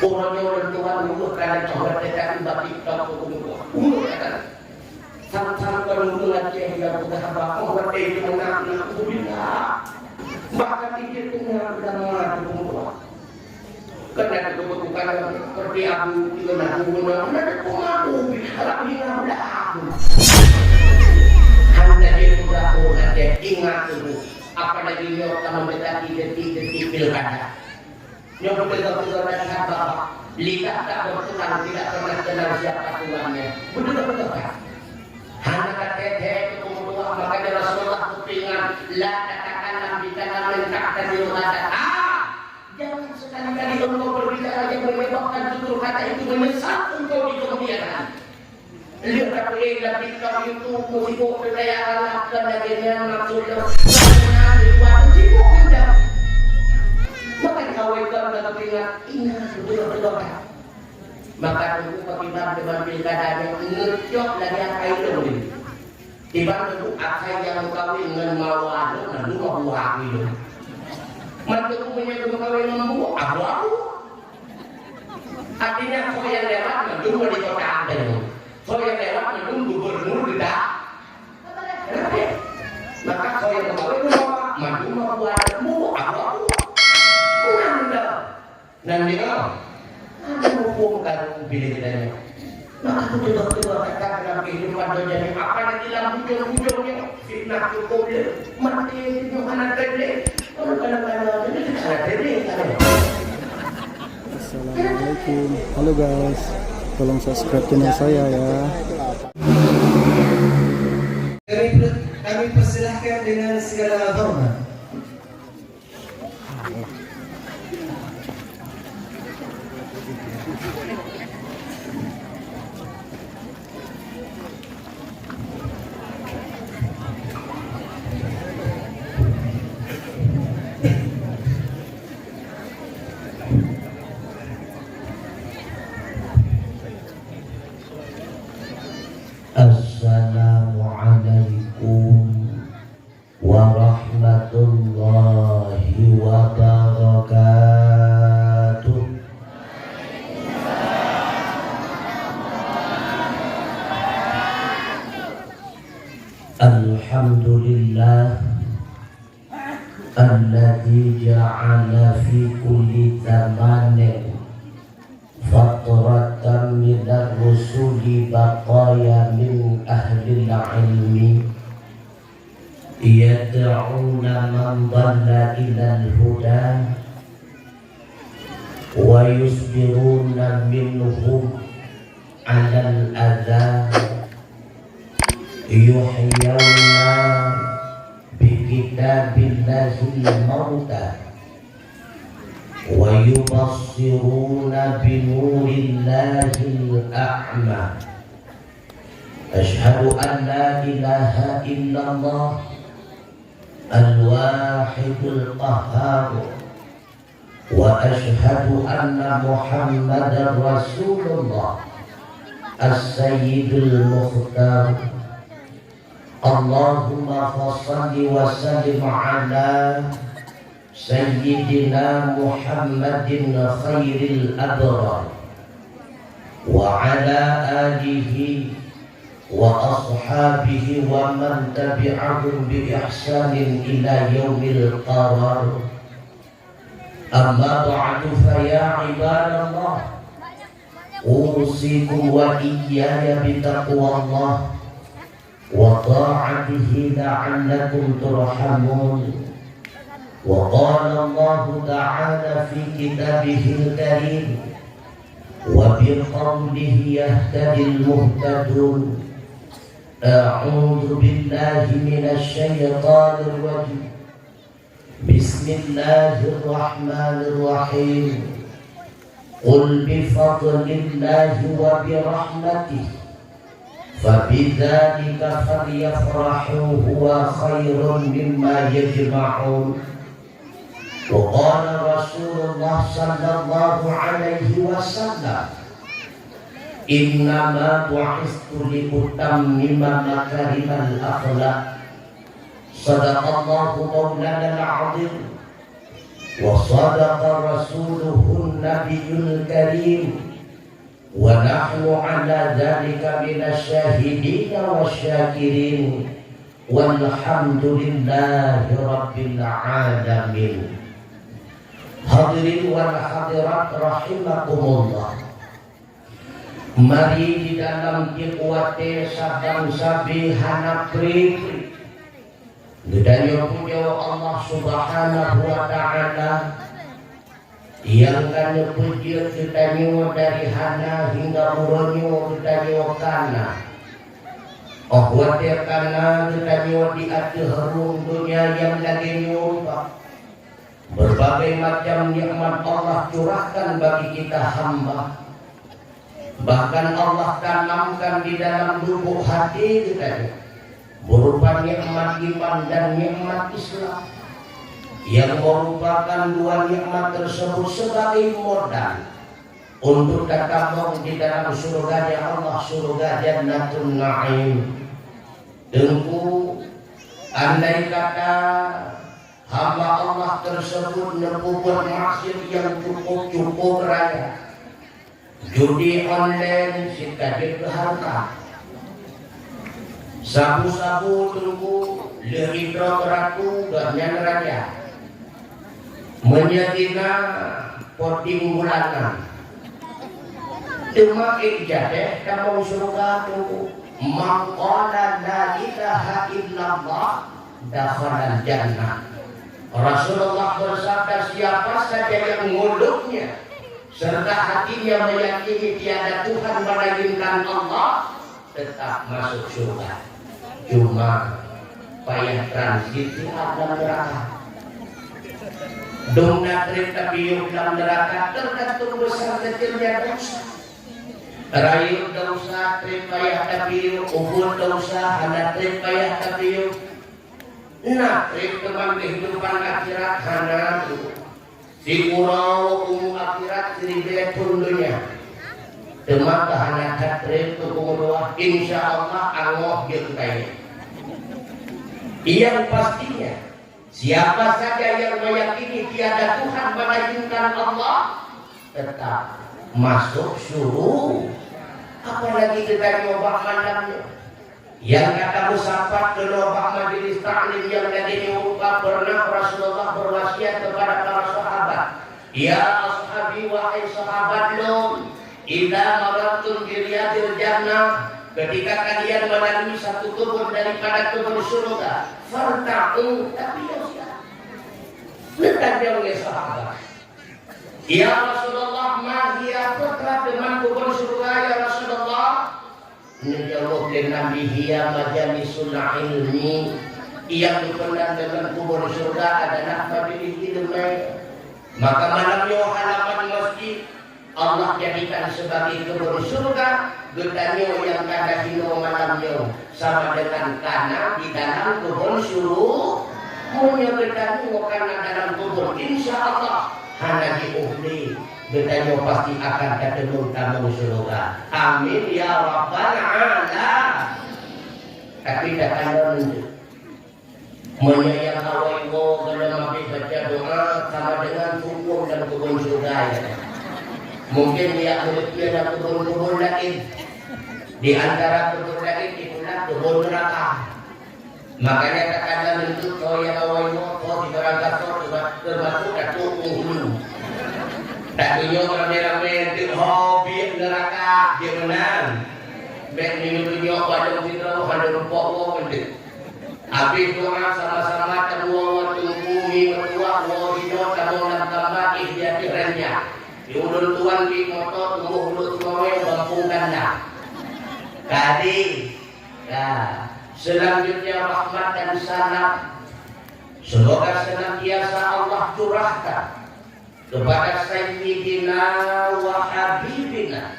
orang tua dulu karena coba dekat batik toko dulu kan sama-sama kalau lagi yang udah apa buat itu menang kuliah bahkan itu punya udah menang dulu karena itu bukan seperti aku itu nak guna ada pengaku kalau ini udah aku anda itu udah ada ingat dulu apalagi yang kamu mendekati detik-detik pilkada yang betul-betul dengan bapak lihat tak berkenan tidak pernah kenal siapa tuannya betul-betul kan hanya kata kemudian makanya Rasulullah kepingan la katakanlah bicara mentakkan di rumah jangan sekali-kali engkau berbicara yang menyebabkan tutur kata itu menyesat engkau di kemudian hari lihat kapolri lebih kau itu musibah kekayaan dan lainnya maksudnya karena dibuat musibah anda maka kau itu anda kepingan ingat betul-betul kan maka itu kepingan dengan pilkada yang ngecok lagi apa itu tiba itu akan yang kawin dengan mawadu lalu mau buah itu mantu punya kawin dengan buah abu-abu artinya kau yang lewat menunggu di kota anda kau yang lewat menunggu gubernur tidak maka kau yang kawin menunggu mau buah abu-abu anda nanti anda hukumkan pilih tidaknya maka itu betul-betul kata dalam kehidupan dunia apa yang dalam hujung-hujungnya fitnah cukup mati itu anak terdek kadang-kadang ini anak terdek Assalamualaikum. Halo guys, tolong subscribe channel saya ya. Kami persilahkan dengan segala hormat. Assalamualaikum warahmatullahi wabarakatuh. Alhamdulillah alladzi ja'ala fi kulli zamanin fatratan minar rusuli baqaya min ahli ilmi yad'una man dhalla ilal huda wa yusbiruna minhum alal adha yuhyawna bi kitabillahi mauta wa yubassiruna binurillahil a'ma ashhadu an la ilaha illallah al-wahidul qahhar wa ashhadu anna muhammadar rasulullah as-sayyidul mukhtar Allahumma fassalli wa sallim ala Sayyidina Muhammadin khairil abrar wa ala alihi wa ashabihi wa man tabi'ahum bi ihsanin ila yaumil qarar amma ba'du fa ya ibadallah usikum wa iyaya bi taqwallah wa ta'atihi la'allakum turhamun. وقال الله تعالى في كتابه الكريم وبقوله يهتدي المهتدون أعوذ بالله من الشيطان الرجيم بسم الله الرحمن الرحيم قل بفضل الله وبرحمته فبذلك فليفرحوا هو خير مما يجمعون وقال رسول الله صلى الله عليه وسلم إنما بعثت لأتمم مكارم الأخلاق صدق الله مولانا العظيم wa sadaqa rasuluhun nabiyul karim wa nahnu ala dzalika minasyahidin wasyakirin walhamdulillahi rabbil alamin. Hadirin wal hadirat rahimakumullah. Mari di dalam kikwate sabang sabi hanapri Gedanya punya Allah subhanahu wa ta'ala yang kanya puji ketanyo dari hana hingga muronyo ketanyo kana watir kana ketanyo di ati harum dunia yang lagi nyumpah. Berbagai macam nikmat Allah curahkan bagi kita hamba. Bahkan Allah tanamkan di dalam lubuk hati kita berupa nikmat iman dan nikmat Islam yang merupakan dua nikmat tersebut sebagai modal untuk tatabur di dalam surga Allah, surga Jannatul Na'im. Tentu andai kata hamba Allah tersebut menemukan maksud yang cukup raya, judi online, sikadit harta, sabu-sabu tunggu, lehidro ratu, ganyan raja, menyatina poting bulanan, cuma ijadeh kamu surga tunggu, maqala la ilaha illallah dakhalal jannah. Rasulullah bersabda, siapa saja yang mulutnya serta hatinya meyakini tiada Tuhan melainkan Allah tetap masuk surga. Cuma payah transit di dalam neraka. Dongna kereta piuk dalam neraka tergantung besar kecilnya dosa. Rayu dosa payah tapiuk, ubur dosa hana payah tapiuk. Nah, teman kehidupan akhirat hana tu. Si kurau akhirat seribu pundunya. Teman hana katrip tu doa. Insya Allah Allah berkaya. Yang pastinya siapa saja yang meyakini tiada Tuhan melainkan Allah tetap masuk surga. Apalagi kita nyoba malamnya. Yang kata musafat ke lobak majelis ta'lim yang tadi diungkap pernah Rasulullah berwasiat kepada para sahabat, ya ashabi wahai sahabat lum, idza marattum bi riyadil jannah, ketika kalian melalui satu kebun daripada kebun surga, farta'u, tapi letak dia oleh sahabat, ya Rasulullah ma hiya putra teman kebun surga ya Rasulullah. Menjawab dengan Nabi majalisul ilmi, yang dikenal dengan kubur surga adalah majelis ilmu. Maka malamnya halaman masjid Allah jadikan sebagai kubur surga. Gedanya yang kada hino malamnya sama dengan tanah di dalam kubur surga. Punya gedanya karena dalam kubur insya Allah hanya diuhli. Gedanya pasti akan ketemu tamu surga. Amin ya rabbal alamin. Tapi tak ada menunjuk. Menyayang awaimu dalam habis baca doa sama dengan hukum dan kebun surga ya. Mungkin dia berpikir dan kebun-kebun lain. Di antara kebun lain itulah kebun neraka. Makanya tak ada menunjuk kau yang awaimu kau di neraka termasuk datuk penghulu. Tak punya ramai-ramai di hobi neraka dia menang. Baik minum punya pada kita pada rumput orang penting. Habis doa sama-sama kedua waktu bumi bertuah wa hidup kamu dalam tambah ikhtiar rendah. Di ulun tuan di motor tunggu hulu semua bangkung ganda. Tadi selanjutnya rahmat dan salam semoga senantiasa Allah curahkan kepada Sayyidina wa Habibina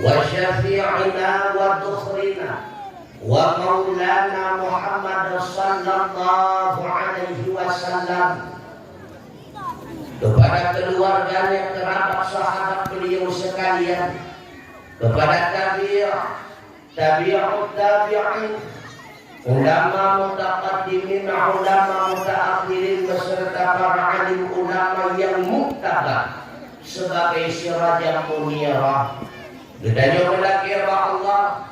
wa Syafi'ina wa Dukhrina wa Maulana Muhammad sallallahu alaihi wasallam, kepada keluarganya, kerabat sahabat beliau sekalian, kepada tabi'ut tabi'in ulama mutaqaddimin, ulama mutaakhirin beserta para alim ulama yang muktabar sebagai sirajah munirah. Gedanya kira Allah,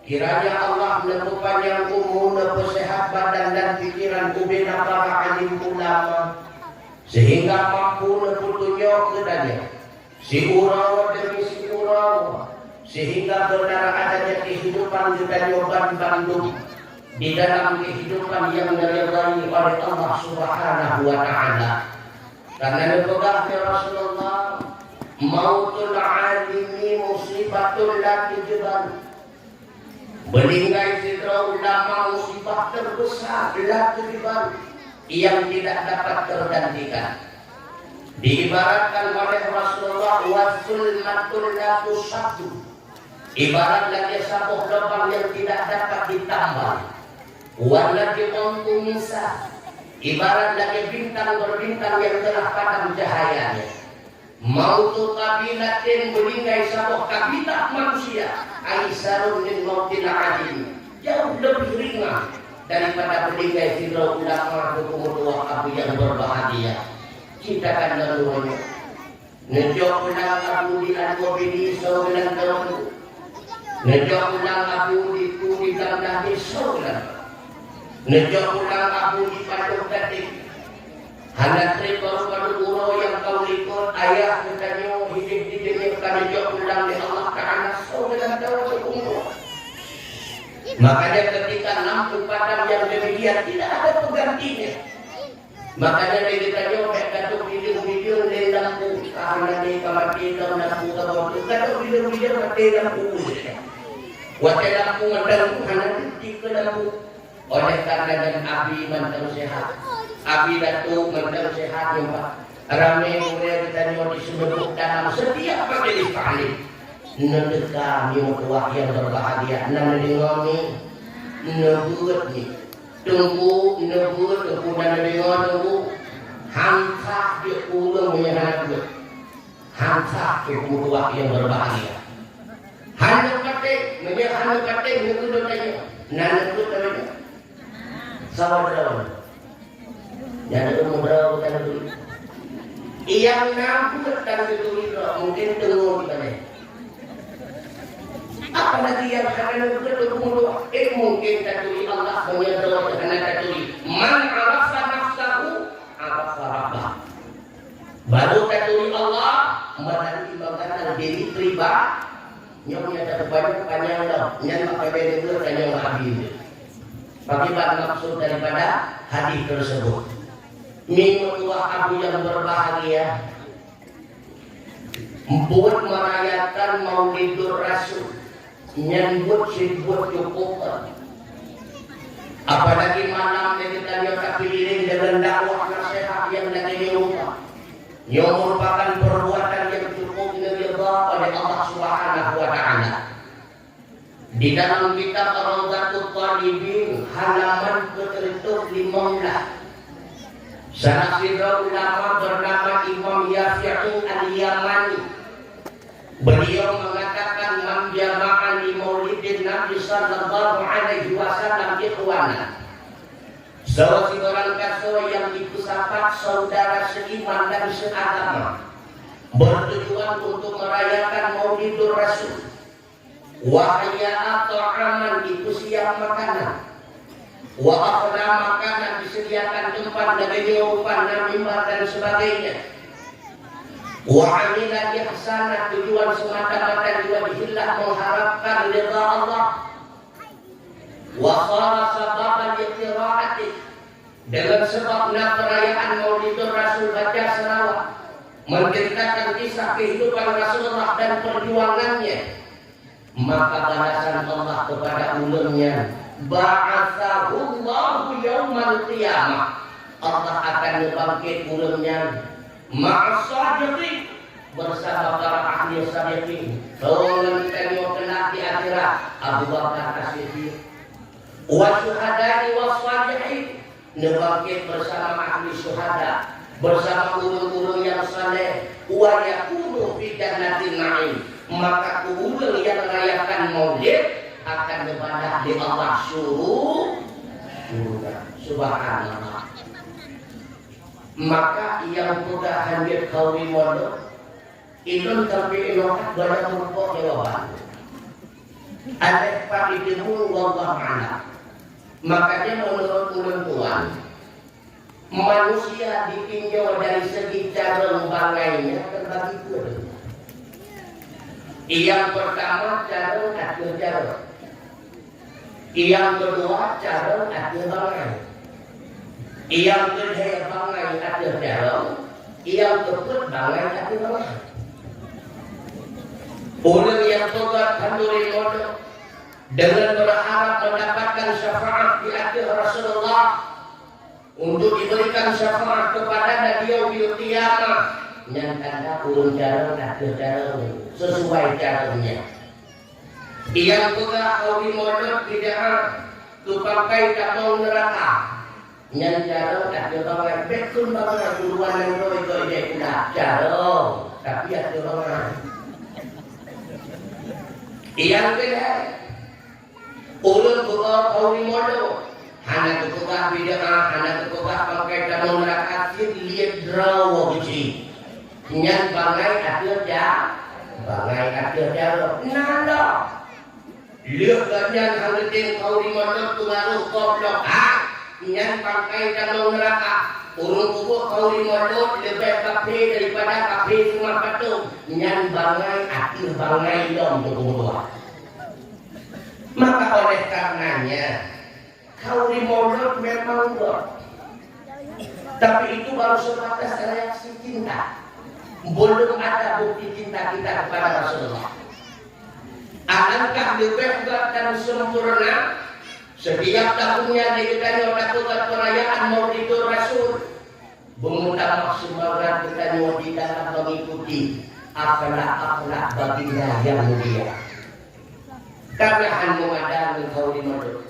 kiranya Allah menemukan umur, sehat badan dan pikiran ubina para alim ulama sehingga mampu petunjuk gedanya si urau demi si urau sehingga benar adanya kehidupan gedanya Bandung di dalam kehidupan yang diridhai oleh Allah Subhanahu wa taala. Karena dipegah Rasulullah, mautul alimi musibatul la tujban. Meninggal sidra ulama musibah terbesar la tujban yang tidak dapat tergantikan. Diibaratkan oleh Rasulullah wasul matul la tusabbu. Ibarat lagi sabuh lubang yang tidak dapat ditambal. Walladhi qantu misa, ibarat lagi bintang berbintang yang telah padam cahayanya. Mautu kabilatin meninggal sabuh kabilah manusia aisarun min mautil adil, jauh lebih ringan daripada meninggal sidra ulama hukum dua abu yang berbahagia. Ciptakan laluannya nejok ulang abu di al-mubini saulan tahun, nejok ulang abu di kuri dalam nahi saulan, nejok ulang abu di paduk katik hanya trikor pada uro yang kau ikut ayah katanya hidup di dunia kan nejok ulang di Allah Ta'ala saulan tahun umur. Makanya ketika lampu padam yang demikian tidak ada penggantinya. Makanya kita katuk video-video di lampu karena di kamar kita lampu katuk video-video mati lampu. Waktu lampu mendang karena di lampu. Oleh karena dan abi mantap sehat, abi datuk mantap sehat yang pak. Ramai mulai kita disebut dalam setiap majelis taklim. Nanti kami mutuah yang berbahagia. Nanti ngomong, nebut ni, tunggu nebut, tunggu nanti ngomong, hantar dia pulang menyerah dia, hantar dia mutuah yang berbahagia. Hanya kate, hanya kate, nebut tanya, nanti tanya, saudara, jangan mudah bukan dulu. Yang nampak dan itu mungkin tunggu di mana. Apalagi yang akan bertemu mungkin katuli Allah menyadari karena katuli man arafa nafsahu arafa rabbah. Baru katuli Allah menanti bagaimana diri pribadi yang punya banyak panjang dah yang pakai benda panjang habis. Bagaimana maksud daripada hadis tersebut? Minggulah abu yang berbahagia buat merayakan Maulidur Rasul, nyambut sibut cukup. Apalagi malam kita yang kapilin dengan dakwah nasihat yang lagi diubah, yang merupakan perbuatan yang cukup diridha oleh Allah Subhanahu wa taala. Di dalam kitab Rawdatul Talibin halaman ke-35 salah seorang ulama bernama Imam Yafi'i Al-Yamani, beliau mengatakan man jama'an li maulidin Nabi sallallahu alaihi wasallam ikhwana, seorang kaso yang dikusapat saudara seiman dan seagama bertujuan untuk merayakan Maulidur Rasul. Wahaya atau aman itu siap makanan, wa akhla makanan disediakan tempat dan menyupan dan mimbar dan sebagainya. Wa amila ihsana tujuan semata-mata diwajiblah mengharapkan ridha Allah. Wa khara sababan iqtiraati, dengan sebabnya perayaan Maulidur Rasul baca selawat menceritakan kisah kehidupan Rasulullah dan perjuangannya. Maka balasan Allah kepada ulumnya, ba'atsahullahu yaumal qiyamah, Allah akan membangkit ulumnya ma'as-sadiqin, bersama para ahli sadiqin. Orang yang kena di akhirat Abu Bakar As-Siddiq, wa syuhada'i was-salihin, membangkit bersama ahli syuhada, bersama ulun-ulun yang saleh, wa yakunu fi jannatin na'im. Maka ulun yang merayakan Maulid akan berbadah di Allah suruh surga. Subhanallah. Maka yang sudah hadir kawi modal itu tapi inokat banyak merupuk jawaban. Ada pada demu wallah mana. Makanya menurut ulun manusia ditinjau dari segi cara membangainya terbagi dua. Yang pertama cara akhir cara. Yang kedua cara akhir bangai. Yang kedua bangai akhir cara. Yang keempat bangai akhir bangai. Orang yang tobat handuri modal dengan berharap mendapatkan syafaat di akhir Rasulullah untuk diberikan syafaat kepada Nabi yaumil qiyamah yang tanda urun cara akhir cara sesuai caranya. Yang juga kawi modal tidak tupakai tak mau neraka yang cara akhir banget betul banget duluan yang itu dia cara tapi akhir banget. Yang kedua, ulun buka kawi modal, hanya tukar bidang, hanya tukar pakai dalam neraka lihat draw biji, nyan bangai akhir jauh, nada, lihat ganyan hangatin kawi modal tugaru koplok, nyan pakai dalam neraka. Urung kubu kawi modal lebih kafe daripada kafe semua patung. Nyan bangai akhir bangai dom kedua. Maka oleh karenanya kawi modal memang dom. Tapi itu baru sebatas reaksi cinta. Belum ada bukti cinta kita kepada Rasulullah. Alangkah lebih berat dan sempurna setiap tahunnya diadakan oleh perayaan Maulidur Rasul. Mengundang maksimal kita di dalam mengikuti akhlak-akhlak baginda yang mulia. Karena hanya ada engkau di modal.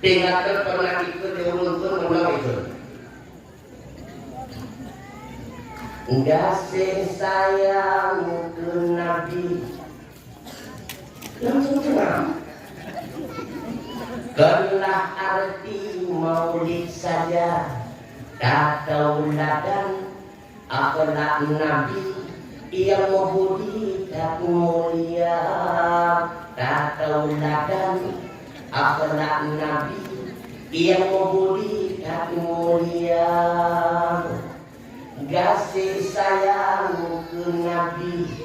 Tinggalkan pernah ikut diuntun menang itu. Kasih sayang ke Nabi. Langsung tenang. Karena arti maulid saja. Tak tauladan akhlak Nabi yang membudi tak mulia. Tak tauladan akhlak Nabi yang membudi tak mulia. Kasih sayang ke Nabi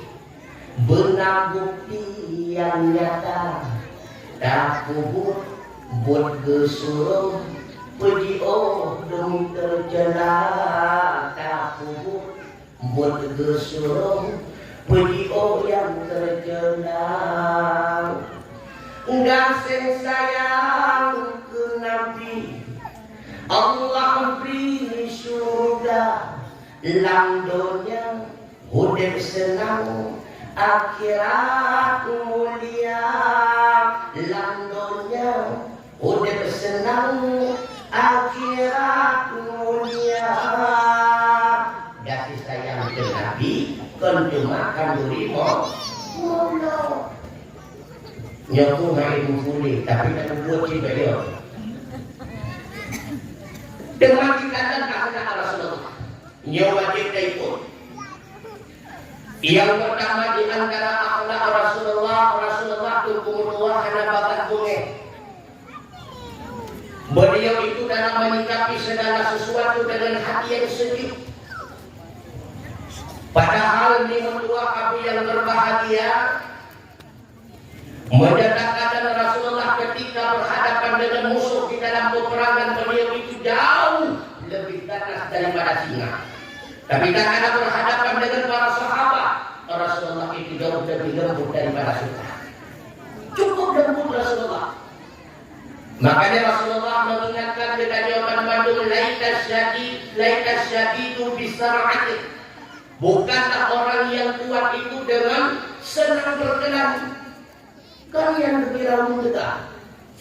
benar bukti yang nyata. Tak kubur buat kesuruh pergi demi tercela. Tak kubur buat kesuruh pergi yang tercela. Kasih sayang ke Nabi Allah beri surga langdonya hidup senang akhirat mulia. Langdonya hidup senang akhirat mulia. Kasih sayang ke Nabi kan cuma kan dirimu mula nyaku hari mufuli tapi tak buat si beliau dengan dikatakan akhlak Rasulullah nyawa kita ikut. Yang pertama di antara akhlak Rasulullah itu kumulullah karena bakat bunga. Beliau itu dalam menyikapi segala sesuatu dengan hati yang sejuk. Padahal ini mentua abu yang berbahagia mendatangkan Rasulullah ketika berhadapan dengan musuh di dalam peperangan. Beliau itu jauh lebih ganas daripada singa. Tapi karena berhadapan dengan para sahabat, Rasulullah itu jauh lebih lembut daripada singa. Cukup lembut Rasulullah. Makanya Rasulullah mengingatkan dengan jawaban Bandung, laitas syadidu bisar'ati. Bukanlah orang yang kuat itu dengan senang berkenan. Kalian berkira mudah.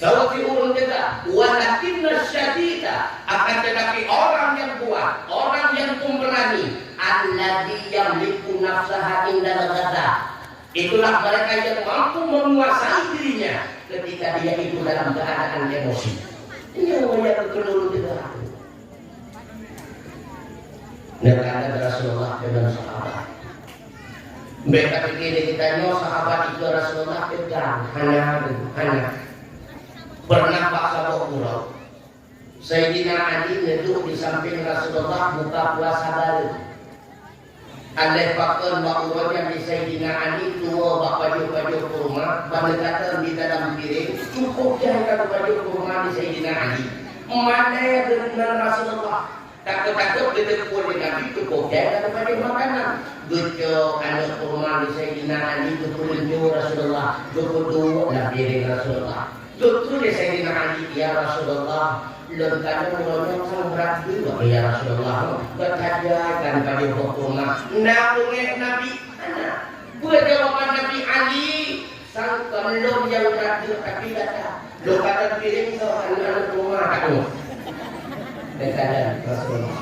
Seperti urun kita, walakinna syadida, akan tetapi orang yang kuat, orang yang pemberani, alladzi yamliku nafsaha indal ghadab. Itulah mereka yang mampu menguasai dirinya ketika dia itu dalam keadaan emosi. Ini yang kedua juga. Negara Rasulullah dengan sahabat. Mereka pikir kita sahabat itu Rasulullah pegang hanya pernah paksa pulau. Sayyidina Ali duduk di samping Rasulullah buka puasa baru. Andai faktor bahwa di Sayyidina Ali tua baju kurma, bandar di dalam piring, cukup jangan baju kurma di Sayyidina Ali. Mana yang dengan Rasulullah? Takut-takut kita boleh Nabi cukup jangan baju makanan. Gujo anak kurma di Sayyidina Ali, gujo Rasulullah, gujo lah piring Rasulullah. Gujo di Sayyidina Ali ya Rasulullah. Lentana mulanya sang berat juga ya Rasulullah. Berkajian pada hukumnya. Nabi anak. Buat jawaban Nabi Ali. Sang kemelum yang terakhir tapi datang. Lo kata piring seorang anak rumah kamu. Dekatan Rasulullah.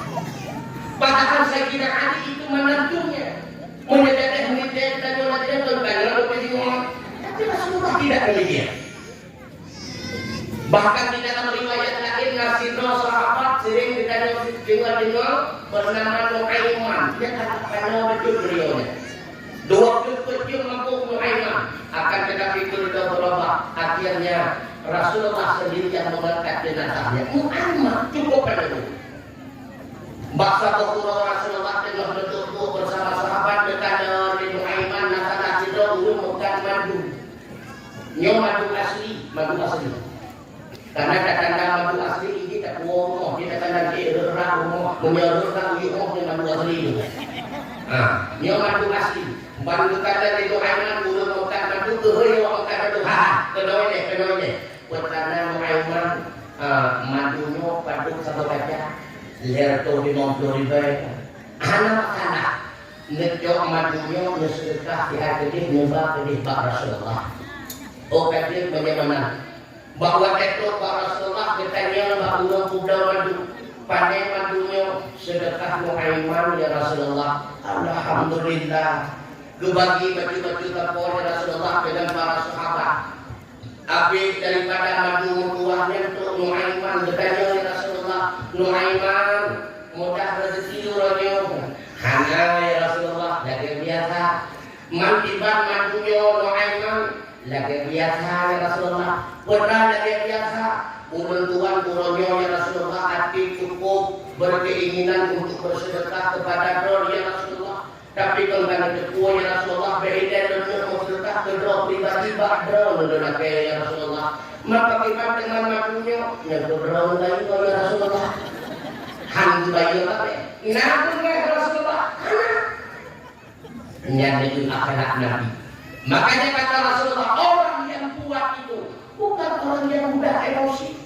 Padahal saya kira Ali itu menantunya. Menyedihkan hidayah dan doanya tentang lalu pejuang. Tapi Rasulullah tidak demikian. Bahkan di dalam riwayat lain Nasino sahabat sering dengar bernama Nuaiman. Dia katakan betul beliaunya. Dua kecil mampu Nuaiman. Akan tetapi itu berubah. Akhirnya Rasulullah sendiri yang mengangkat jenazahnya. Nuaiman cukup pada itu. Bahasa Rasulullah dengan betul bersama sahabat dekat di Nuaiman. Nasana Sidro bukan madu. Nyo madu asli. Karena datang madu asli ini tak bohong, kita datang ke rumah, menyalurkan uyuh dengan madu asli itu. Nyo madu asli. Bantu kata itu Aiman bulu makan madu kehoyo makan madu kedoi. Karena Aiman madunya paduk sama baca. Lihat tu 50.000. Anak-anak ngejok madunya sedekah di hati nyembah ke Pak Rasulullah. Kadir bagaimana? Bahwa ketuk Pak Rasulullah bertanya bahwa kuda madu pandai madunya sedekah Nuaiman ya Rasulullah. Alhamdulillah dibagi baju-baju kapol ya Rasulullah dengan para sahabat. Habis daripada madu tuahnya untuk Nuaiman bertanya ya Rasulullah, Nuaiman mudah rezeki urangnya. Hanya ya Rasulullah lagi biasa. Mantiban madunya Nuaiman lagi biasa ya Rasulullah. Pernah lagi biasa. Ulun tuan turunnya ya Rasulullah hati cukup berkeinginan untuk bersedekah kepada Rasul ya Rasulullah. Tapi kalau ketua ya Rasulullah berbeda dengan bersedekah ke Rasul tiba-tiba Rasul lagi ya Rasulullah. Maka kita dengan madunya ya Rasul lagi ya Rasulullah. Hamdu bayu apa? Nabi ya Rasulullah. Nyata itu akhlak Nabi. Makanya kata Rasulullah, orang yang kuat itu bukan orang yang mudah emosi.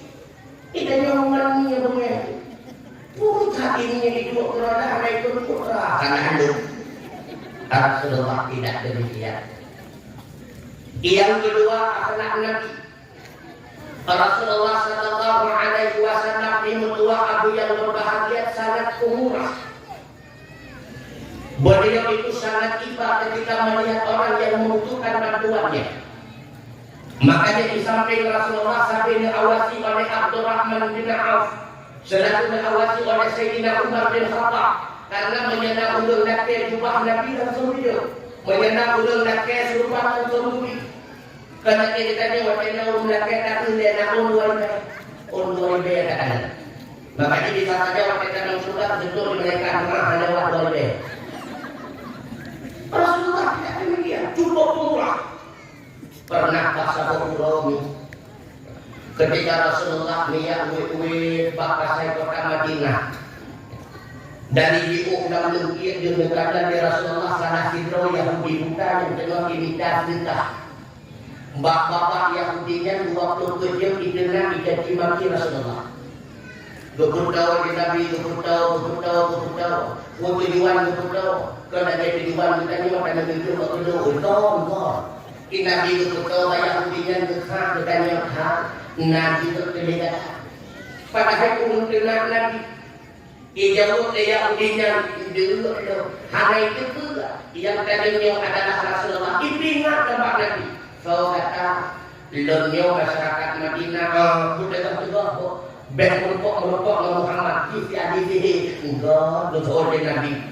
Kita jangan yang begitu. Putra ini itu kerana itu putra. Karena itu Rasulullah tidak demikian. Yang kedua akhlak Nabi. Rasulullah Sallallahu Alaihi Wasallam ini tua Abu yang berbahagia sangat umurah. Beliau itu sangat iba ketika melihat orang yang membutuhkan bantuannya. Makanya di samping Rasulullah sampai diawasi oleh Abdurrahman bin Auf, selalu diawasi oleh Sayyidina Umar bin Khattab, karena menyandang ulung nakir jubah Nabi dan Suriyo, menyandang ulung nakir serupa dan Suriyo. Karena kita ni waktu ulung nakir kata dia nak ulung ibe kata. Makanya di saat saja waktu kita sudah betul mereka hanya waktu ibe. Rasulullah tidak demikian, cukup murah. Pernah bahasa Qur'an ketika Rasulullah lihat bakal saya kota Madinah dari diuk dan lengkir di negara di Rasulullah sana sidro Yahudi buka yang tengah imitasi bapak-bapak Yahudinya waktu kerja didengar dicaci maki Rasulullah. Gubernur di Nabi, gubernur. Waktu diwan gubernur, kalau ada diwan kita ni makan negeri gubernur, gubernur. Nabi gubernur Yahudinya dekat bertanya Nabi terlihat. Padahal umum dengar Nabi. Ijawab Yahudinya dulu. Hanya itu pula yang tadinya adalah Rasulullah. Ingat tempat Nabi. Kau kata, lemnya masyarakat Madinah, sudah terjebak. Ben merokok Muhammad di hadis enggak betul Nabi.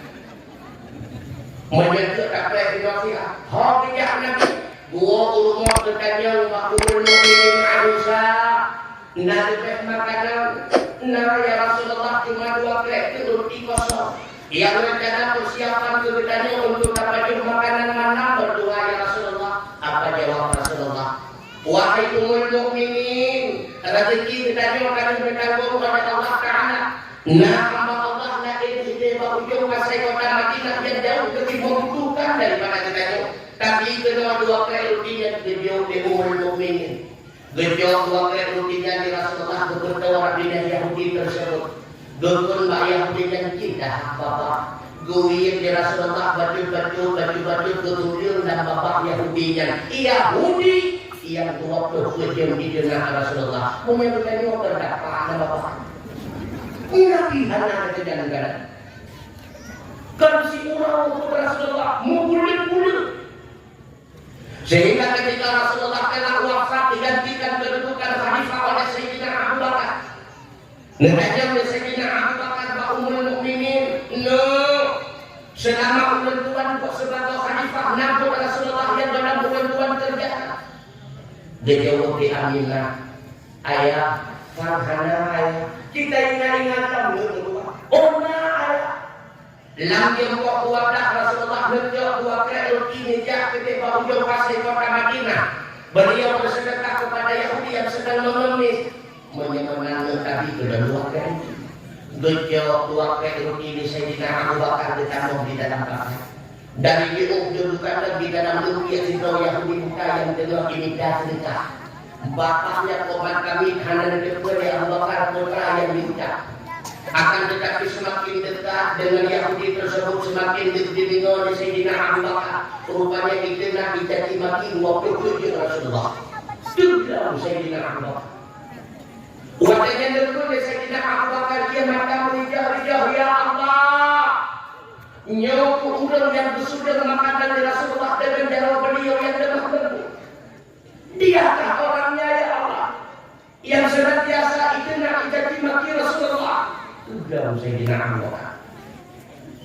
Menyentuh tak nasihat. Hadiah Nabi. Gua ulama bertanya makhluk mukmin Aisyah. Nabi makanan. Nah ya Rasulullah cuma 2 plate roti kosong. Yang rencana persiapan kebetulannya untuk dapat makanan mana berdoa ya Rasulullah. Apa jawab Rasulullah? Wahai ummul mukminin, rezeki ditanya akan bertanggung kepada Allah Taala. Nah, hamba Allah nak di ujung pasai kota Madinah yang jauh lebih membutuhkan daripada kita. Tapi kedua-dua kali rutinnya beliau di ummul mukminin. Beliau 2 kali rutinnya di Rasulullah berdoa Rabbina Yahudi tersebut. Dukun Mbak Yahudi yang kita Bapak. Gue di Rasulullah baju kemudian dan Bapak Yahudinya. Yahudi yang 20 jam di jenazah Rasulullah menyebutkan ini terdapat nama Bapak. Nabi anak kejadian kan si orang untuk Rasulullah mulut sehingga ketika Rasulullah kena wafat digantikan kedudukan khalifah oleh Sayyidina Abu Bakar. Neneknya oleh Sayyidina Abu Bakar Pak Ummul Mukminin. Selama bulan kok sebagai khalifah nabur Rasulullah yang dalam bulan kerja. Dia jawab di Aminah, ayah, farhana ayah, kita ingat-ingat kamu berdua. Oh nah ayah, lam kok wadah Rasulullah menjawab 2 kali ini jak ketika ujung pasai kota Madinah. Beliau bersedekah kepada Yahudi yang sedang mengemis, menyemangat tadi sudah 2 kali. Beliau 2 kali ini Sayyidina Abu Bakar ditambah di dalam kamar. Dari diududukan di dalam dunia situ Yahudi muka yang tengah imitasi nikah. Bapaknya komat kami kanan kepada Abu Bakar putra yang diucap. Akan tetapi semakin dekat dengan Yahudi tersebut semakin dibingung oleh Sayyidina Abu Bakar. Rupanya dikenal dicaci maki 27 Rasulullah. Sudah Sayyidina Abu Bakar. Wajahnya tertulis Sayyidina Abu Bakar dia mata merijah-rijah ya Allah. Nyawa udang yang bersudah makanan dari Rasulullah dengan darah beliau yang lemah lembut. Diakah orangnya ya Allah yang senantiasa ikhna ijati maki Rasulullah. Sudah Sayyidina Abu Bakar.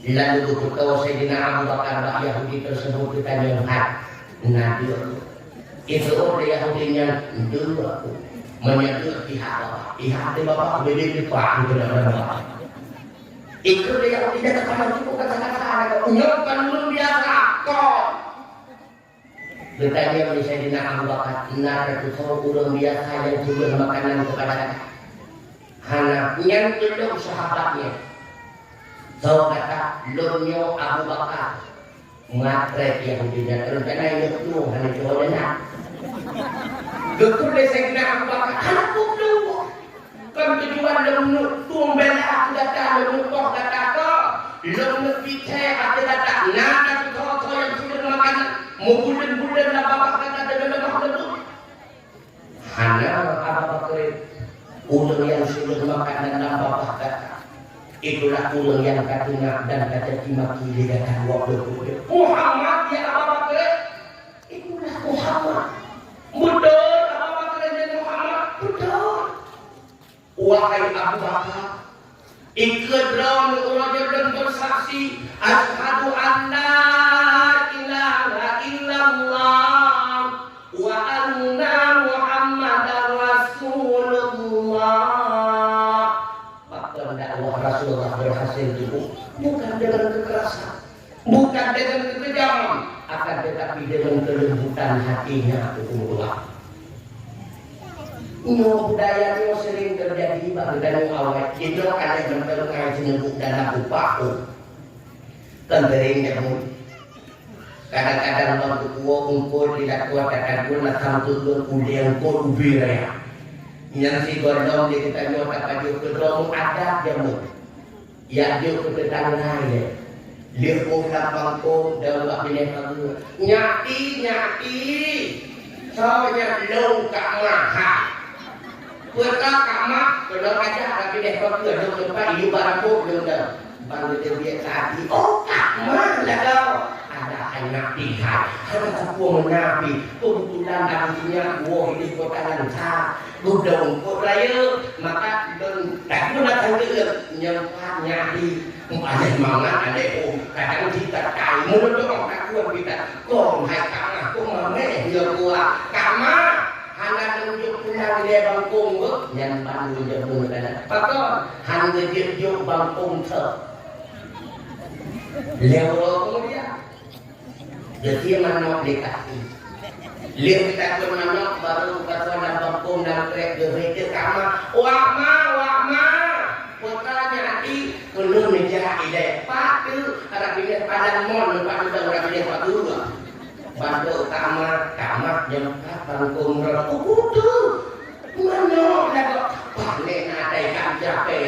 Lalu berkata Sayyidina Abu Bakar Pak Yahudi tersebut ditanya Nabi itu orang Yahudinya dulu aku menyebut pihak Bapak beda di Pak Bapak. Itu dia tidak terkena cukup kata-kata nyokkan lu biasa kok. Bertanya oleh Sayyidina Abu Bakar, nara itu urang biasa yang jual makanan kepada anaknya itu sahabatnya. So kata lunyo Abu Bakar ngatrek Yahudinya rencana itu hanya coba. Betul Sayyidina Abu Bakar, anakku dulu. Kan tujuan lemuk tumbel aku datang lemuk kata kau lemuk pitai aku datang nak kau yang sudah makan mau bulan lah bapak kata dengan lemuk lemuk hanya apa bakar ulang yang sudah makan dan bapak kata itulah ulang yang katanya dan kata dimaki dikatakan waktu Muhammad ya apa bakar itulah Muhammad betul apa bakar dan Muhammad betul. Wahai Abu Bakar, ikrarun urajul bersaksi asyhadu anna ilaha illallah wa anna Muhammadar Rasulullah. Fakta dakwah Rasulullah berhasil itu bukan dengan kekerasan, bukan dengan kekejaman, akan tetapi dengan kelembutan hatinya Allah. Budaya ini sering terjadi pada dalam awal. Itu ada yang terkait dengan dalam upah. Tentunya kadang-kadang waktu kuat kumpul tidak kuat akan pun akan tutur ulian pun ubiraya. Yang si gondong dia kita nyoba baju kedong ada jamu. Ya dia ketetangga ya. Dia pun lapang pun dalam pilih kamu. Nyati. Soalnya long kak mahal. Puasa kamak kalau aja tapi deh kau tu ada tempat ibu barangku belum dah baru dia biar tadi oh kamak lah kau ada nabi hai ada kuang nabi kebetulan artinya gua ini kota lancar gudang kota raya maka dan tak pun datang ke nyempatnya di ada semangat ada kadang kita kai mulut orang tak kuat kita kong hai kamah kong mana dia kuat kamah hanya tunjuk punya dia bangkung yang bantu dia pun ada maka hanya dia juk bangkung ter lewat kemudian jadi mana dikasih lihat kita pun mana baru kata nak bangkung dan trek gereja kamah wama potanya di belum menjadi ide patu ada pilih padang mon patu dah pilih patu bantu kamar jempat bangkung kudu mana ada panen ada ikan jape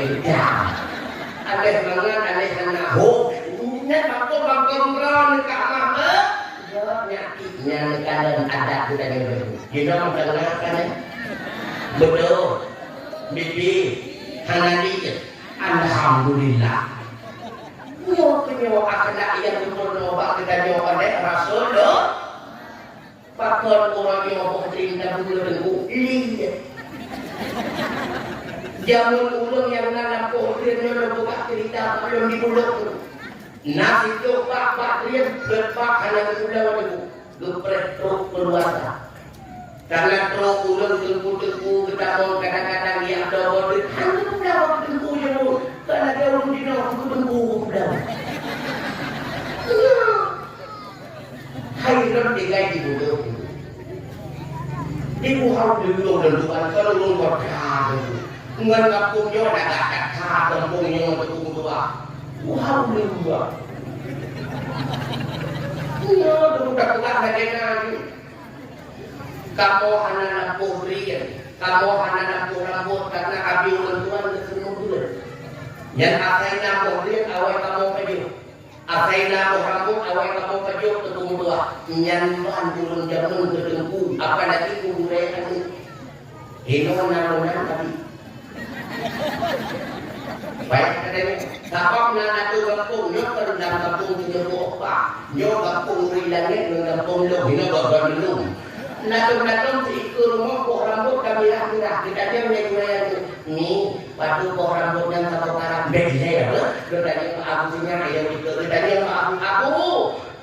ada mangan ada sana ho net bangkung ron kamar nyakitnya kadang ada kita ni kita mendengar kan betul bibi hanali alhamdulillah nyo akhlak yang betul nyoba kita nyoba dek rasul do pakon orang yang mau cerita dulu dengan lihat jamun ulung yang nak pohon buka cerita belum dibuluk nasi itu pak dia berbak hanya sudah waktu gepret truk keluar karena truk ulung tengku kita mau kadang-kadang dia ada waktu hanya sudah waktu tengku yang karena dia ulung di dalam tengku sudah hai kan digai di buluk ibu harus dulu dan Tuhan kalau ulung berkah ngan kampung yo ada kata kampung yo betul tua wow dua iya udah kelar lagi kamu anak pohrian kamu anak rambut karena abi ulun tuan ketemu dulu yang asaina pohrian awal kamu peju asaina rambut awal kamu peju ketemu dua nyanban ulun jamun ketemu apa lagi kuburan ini nama tadi baik katanya sabab na tu kampung nyo dalam kampung tinyo ko pa nyo kampung rilangit ng kampung lo hinababalong natong ikur mo ko rambut kami akira kita dia menyuai ni waktu ko rambut yang satu karang begitu ya katanya aku punya ayam itu katanya aku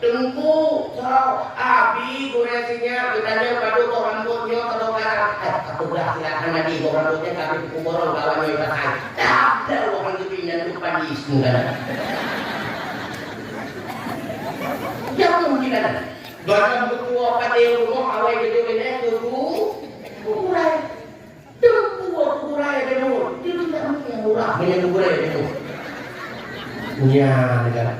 tengku kau abi goresinya katanya waktu ko rambut nyo satu karang aku berhasil nanti ko rambutnya kami kuborong kawan nyo pakai ada orang kepingan lupa di semua jangan mungkin ada dalam ketua pada rumah awal gitu ini kukurai kukurai dulu itu tidak mungkin murah punya kukurai itu ya negara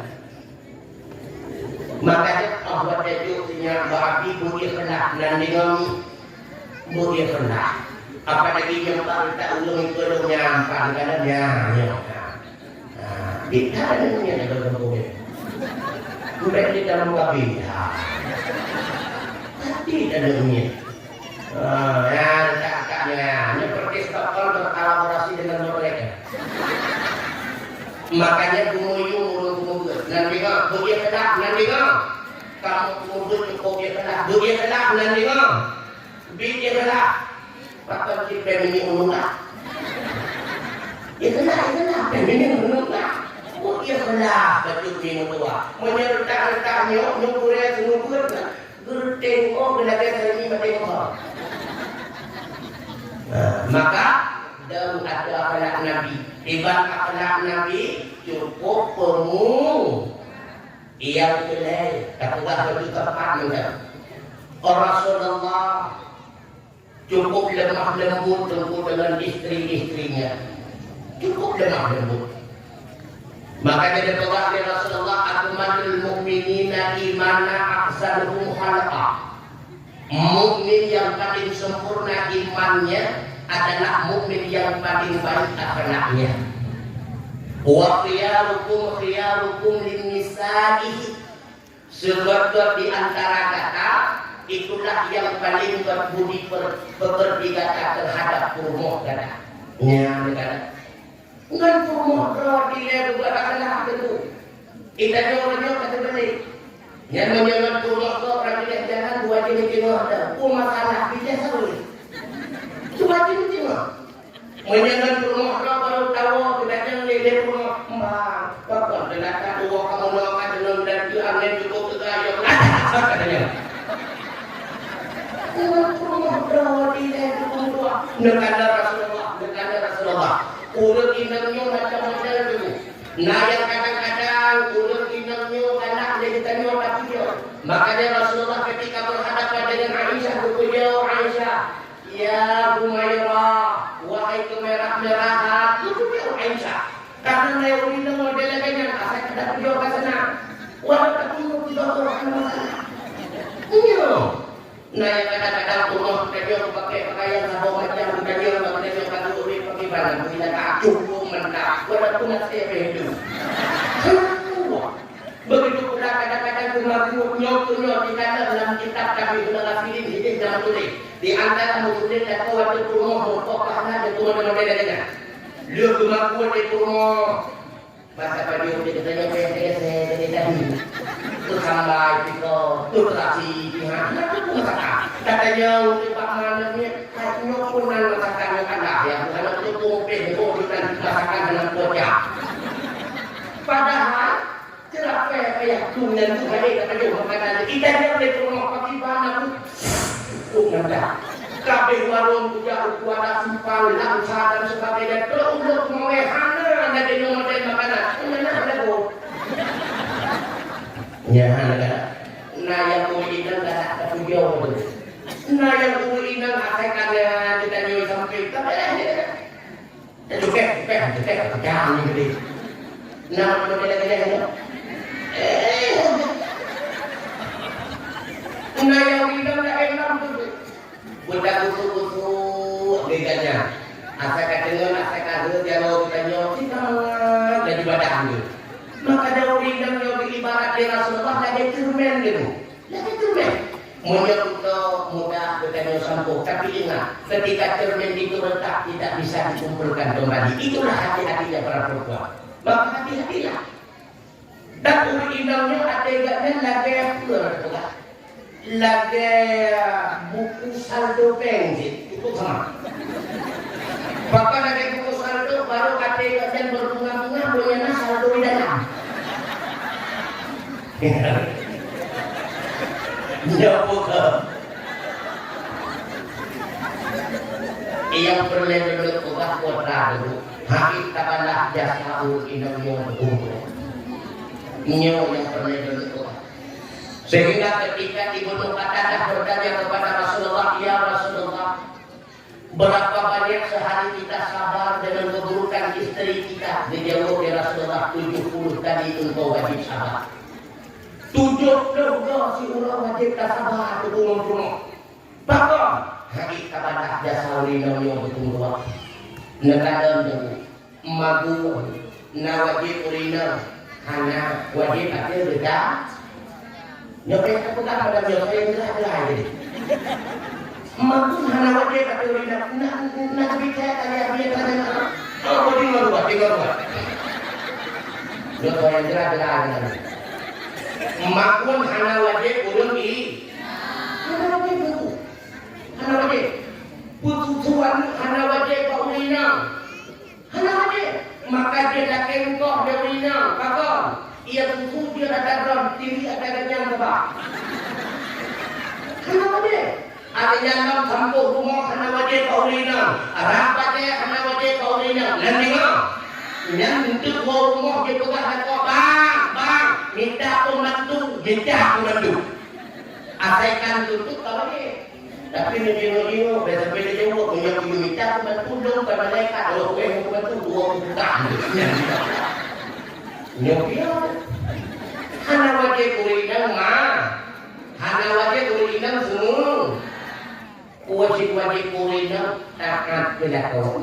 makanya Allah jadinya babi boleh kena dan dengan boleh kena apalagi yang baru tak ulung itu nyampan karena dia kita adanya dalam kukurai kukurai di dalam babi tidak ada ini. Ya, kakaknya, ini seperti Stockholm berkolaborasi dengan mereka. Makanya gumuyung urut-urut. Nanti kau, budia kedak, nanti kau. Kamu urut cukup dia kedak, budia kedak, nanti kau. Bidia kedak. Bahkan si femini ununglah. Ya kedak, femini ununglah. Budia kedak, betul minum tua. Menyertak-letak nyok-nyok semua tengok belajar ini tengok. Maka dalam ada akhlak Nabi, hebat akhlak Nabi cukup penuh. Ia boleh katakan betul tepat macam. Rasulullah cukup lemah lembut dengan istri-istrinya. Cukup lemah lembut. Maka dia berkata Rasulullah akmalul mu'minina imana ahsanuhum khalaqa. Mukmin yang paling sempurna imannya adalah mukmin yang paling baik akhlaknya. Wa khiyarukum linnisa'i. Sebab di antara kata itulah yang paling berbudi pekerti kata terhadap rumah kata. Ya, kata. Enggak rumah roh dia buat akhlak itu. Kita orang kata balik. Yang menjaga rumah kau praktek jangan buat ini tengok ada. Masalah kita sahaja. Cuma ini tengok. Menjaga rumah kau baru tahu kita jangan lele rumah mbak. Kau dengarkan dua kamu doakan dengan dan angin cukup tergayung. Apa katanya? Rumah kau tidak cukup dua. Nekanda Rasulullah. Urut inangnya macam-macam dulu. Nah yang kadang-kadang urut inangnya anak legitannya tapi dia. Makanya Rasulullah ketika berhadapan dengan Aisyah berkata, Aisyah, ya Humairah, wahai kemerah-merahan, itu dia Aisyah. Karena yang inang modelnya kayaknya asal kita dia ke sana. Walau tapi tidak orang masalah. Iya. Nah yang kadang-kadang rumah dia pakai pakaian sabau macam dia pakai pakai urip pakai barang tidak cukup mentah. Walaupun saya begitu. Begitu pula kadang-kadang nyok kita dalam kitab kami sudah pilih hidup dalam tulis. Di antara muslim dan kawan itu rumah pokok karena ada rumah model-modelnya. Dia kemakuan di rumah. Masa pada dia katanya saya tadi. Tu sampai kita, tu terasi pihak. Katanya untuk Pak Mananya, kayaknya pun masakan yang ada ya. Kalau itu komplit, bukan masakan dalam kocak. Padahal cerah kayak tunan tu hari kata makanan. Kita dia boleh rumah pakai bahan aku. Nanda. Kabeh warung punya ukuran simpang, langsa dan sebagainya. Terus untuk mewehana ada di model makanan. Mana ada kok? Ya, ada. Nah yang kulinan dah ada video tu. Nah yang kulinan asalkannya kita nyoi sampai kita. Cukai, jangan ni beli. Nah model lagi. Nah yang kulinan dah enak tu. Budak busuk-busuk beganya. Asalkan kalau kita nyoi kita jadi badan tu. Maka daun indang yang ibarat di Rasulullah lagi cermin gitu. Lagi cermin. Menyebut mudah bertanya sampo. Tapi ingat, ketika cermin itu retak tidak bisa dikumpulkan kembali. Itulah hati-hatinya para perempuan. Maka hati-hatilah. Dan daun indangnya adegannya lagi buku saldo pengsit. Itu sama. Bahkan ada buku saldo baru adegannya berbunga-bunga punya saldo di dalam. Ya bukan. Yang berlebih ubah kota dulu. Hakik kapalah jasa inangnya berkumpul. Nyo yang berlebih ubah. Sehingga ketika Ibu Qatadah bertanya kepada Rasulullah, ya Rasulullah, berapa banyak sehari kita sabar dengan keburukan istri kita? Dijawab oleh Rasulullah, 70 kali engkau wajib sabar. 70 si orang wajib sabar ke rumah. Bahkan hari kapadah jasa ulina yang bertunggu. Nekadam dengan magu na wajib ulina hanya wajib ada beda. Nyopet aku tak pada nyopet yang jelas ini. Magu hanya wajib ada ulina. Nak bicara kali dia kata. Oh tinggal buat. Nyopet yang jelas ini. Makun hana wajib urun di hana wajib putuan hana wajib paulina hana wajib maka dia dah kengkok dia ulina kakak ia tutup dia ada dalam tinggi ada kenyang kebak hana wajib ada yang kampung rumah hana wajib paulina rapatnya hana wajib paulina dan dengar yang untuk rumah dia pegang kata bang minta pembantu, asaikan tutup kalau ni. Tapi ni jino, sampai dia jawab, punya minta pembantu dong pada mereka. Kalau yang pembantu dua bukan. Nyokio, hana wajib urinang hana wajib urinang semua. Wajib urinang takat belakang.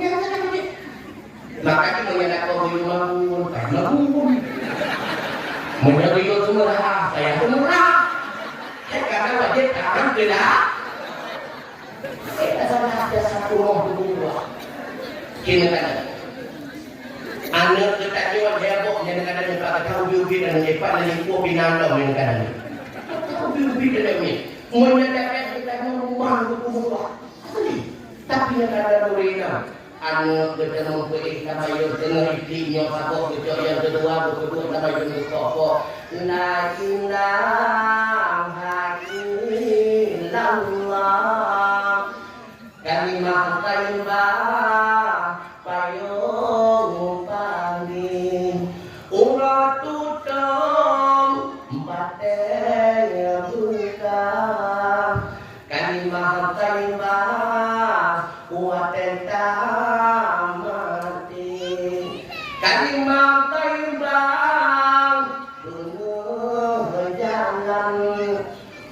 Makanya mengenai kau bangun. Menyebut semurah, saya semurah. Karena wajib akan tidak. Kita sama ada satu roh dua. Kini kan, anak kita jual heboh, jadi kadang-kadang pakai tahu biubi dan nyepat dan nyepu binandong yang kadang. Lebih dari ini. Menyatakan kita rumah berkumpul. Tapi yang ada dorina, anu ketemu ke nama yang tengah istrinya kapok itu yang kedua nama yang kapok. La ilaha illallah. Kalimah thayyibah payung panggi. Urat tutung batenya buka. Kalimah thayyibah kuaten mati. Kalimah thayyibah penuh jalan.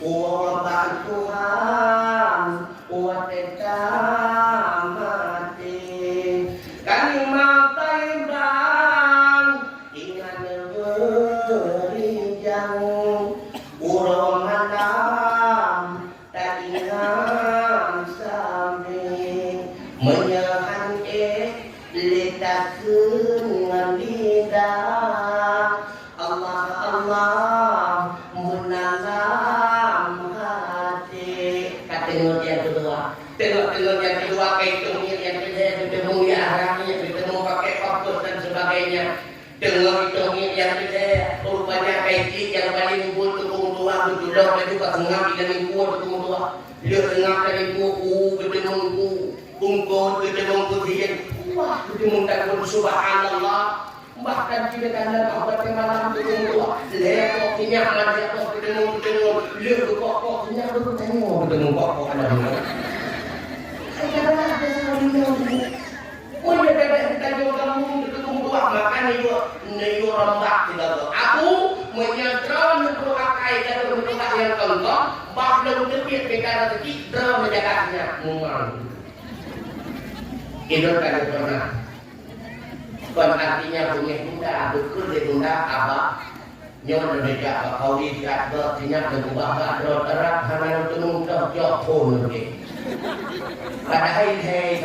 Uapan Tuhan kuaten mati. Kalimah thayyibah ingat berijang. Urang malam tak ingat sampai menyahan letakkan lidah. Allah Allah menanam hati. Tengok yang kedua, tengok yang kedua kaitunnya yang kedua ketemu ya arahnya ketemu pakai fokus dan sebagainya. Tengok hitungnya yang kedua rupanya kaitin yang paling unggul tukung tua betul dan juga tengah dan kuat tukung tua. Lihat tengah dari buku ketemu ungkul ketemu kudian. Wah ketemu takut subhanallah. Bahkan tidak ada kabar malam ketemu tua. Lihat kokinya ada ketemu lihat kokoknya ketemu kokok ada di mana. Saya ada sekali yang oh ya kita juga kamu ketemu tua makan itu rembak tidak tahu. Aku menyadar untuk akai dan untuk yang keempat bahkan lebih perkara rezeki dalam menjaganya memang. Itu kan pernah. Artinya punya bunda, betul di bunda apa? Nyon menjadi kau tidak bertindak berubah berdoa terap hanya untuk menjauh pun lagi. Pada hari saya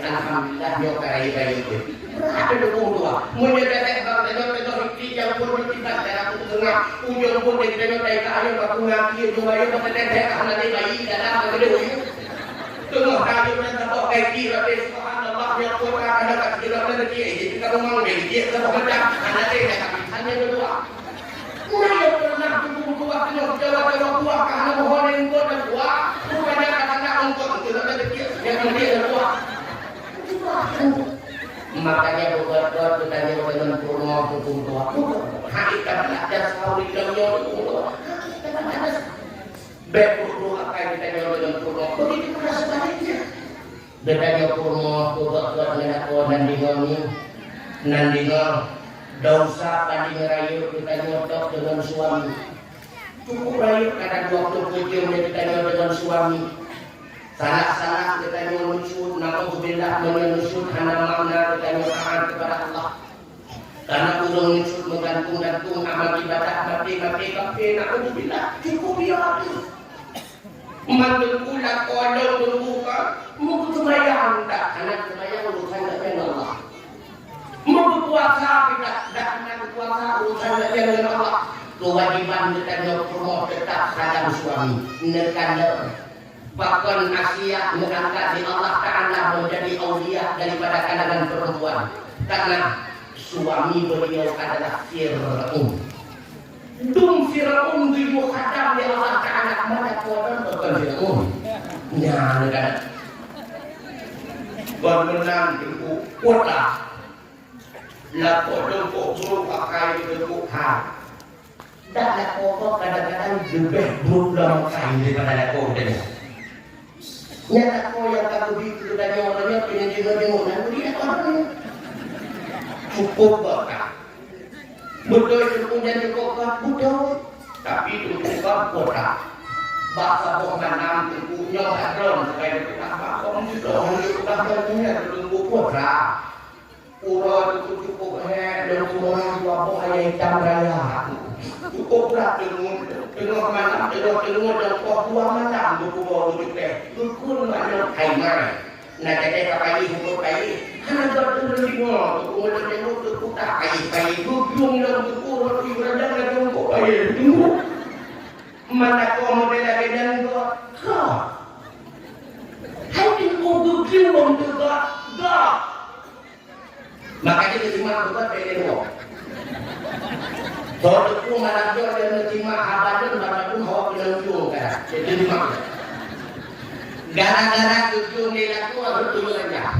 alhamdulillah nyokai itu. Ada dukung dua. Menyadari kalau tengok yang pun tidak dalam tengah ujung pun tidak nyokai kaya aku ngaki dua yang berteteh karena dia bayi dalam kedua. Tengok kali kita pakai kira subhanallah yang pun ada kira ada dia jadi kalau mau dia kalau macam anak dia hanya dua. Mulai pernah dukung dua tengok jawab dua karena mohon engkau dan dua rupanya kata engkau tidak ada dia yang dia dua. Makanya buat bertanya dengan purno hukum tua. Hakikat ada sekali dalamnya hukum tua. Hakikat ada. Berpurno apa yang ditanya dengan purno. Begitu pula sebaliknya. Bertanya purno buat nandingan dosa tadi ngerayu kita nyotok dengan suami. Cukup rayu kadang 20 jam kita dengan suami. Salah-salah kita menyusul, na'udzubillah menyusul karena makna kita taat kepada Allah. Karena urung menyusul menggantung-gantung amal ibadah mati na'udzubillah cukup ya itu. Mandul ulat kodol berbuka, mau semayang tak? Karena semayang urusan dengan Allah. Mau berpuasa tidak karena berpuasa urusan dengan Allah. Kewajiban kita nyokro tetap sadar suami, nekandar. Bahkan Asia mengangkat di Allah Ta'ala menjadi aulia daripada kalangan perempuan karena suami beliau adalah Fir'aun. Fir'aun di mukhadam di Allah Ta'ala mana kuatan bukan Fir'aun. Nah, kan. Bermenang itu kuatlah. Laku dengkuk suruh pakai dengkuk hal. Tak laku kadang-kadang lebih berulang kali daripada laku dengkuk. Nyata kau yang tak begitu dari orangnya pengen dan dia orangnya cukup berkah. Betul punya cukup betul, tapi cukup kota. Bahasa penganam tentunya hadron supaya kita bakal kita punya cukup kota. Urut cukup dan semua dua ayat jam raya. Cukup lah tengok mana tengok dan kau buang macam buku bawa kita. Buku mana kaimai. Nak jadi pakai buku pakai. Hanya bertemu dengan buku macam itu buku tak pakai. Buku yang buku roti berada dengan buku pakai. Tunggu. mana kau model lagi dan kau hai kau gugil bom tu kau makanya terima kau pengen kau kalau tu mana kau dan terima abadan mana pun hawa penunjuk kan jadi terima gara-gara tujuh nilai aku harus tujuh aja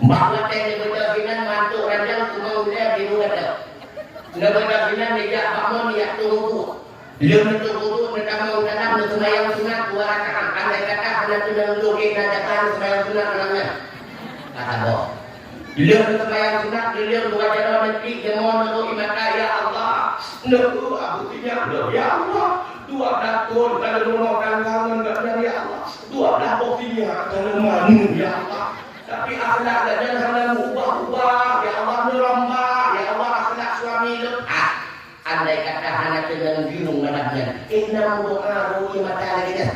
bahwa tadi benar-benar mantu raja kumau dia di luar dah benar-benar dia bangun dia tunggu Lepas itu mereka mau datang untuk sembahyang sunat 2 rakaat. Andai kata hanya tunduk kita datang sembahyang sunat namanya. Kata boh. Lepas itu sembahyang sunat beliau 2 jalan nanti demo nurut maka ya Allah. Nurut aku tidak ya Allah. 2 tahun kalau mau kangen enggak ya Allah. 2 tahun kalau manu ya Allah. Tapi akhlak dan hanya ubah-ubah ya Allah nurambah ya Allah akhlak suami lepas. Andai kata hanya dengan bingung madabnya inna doa ruhi mata lagi dah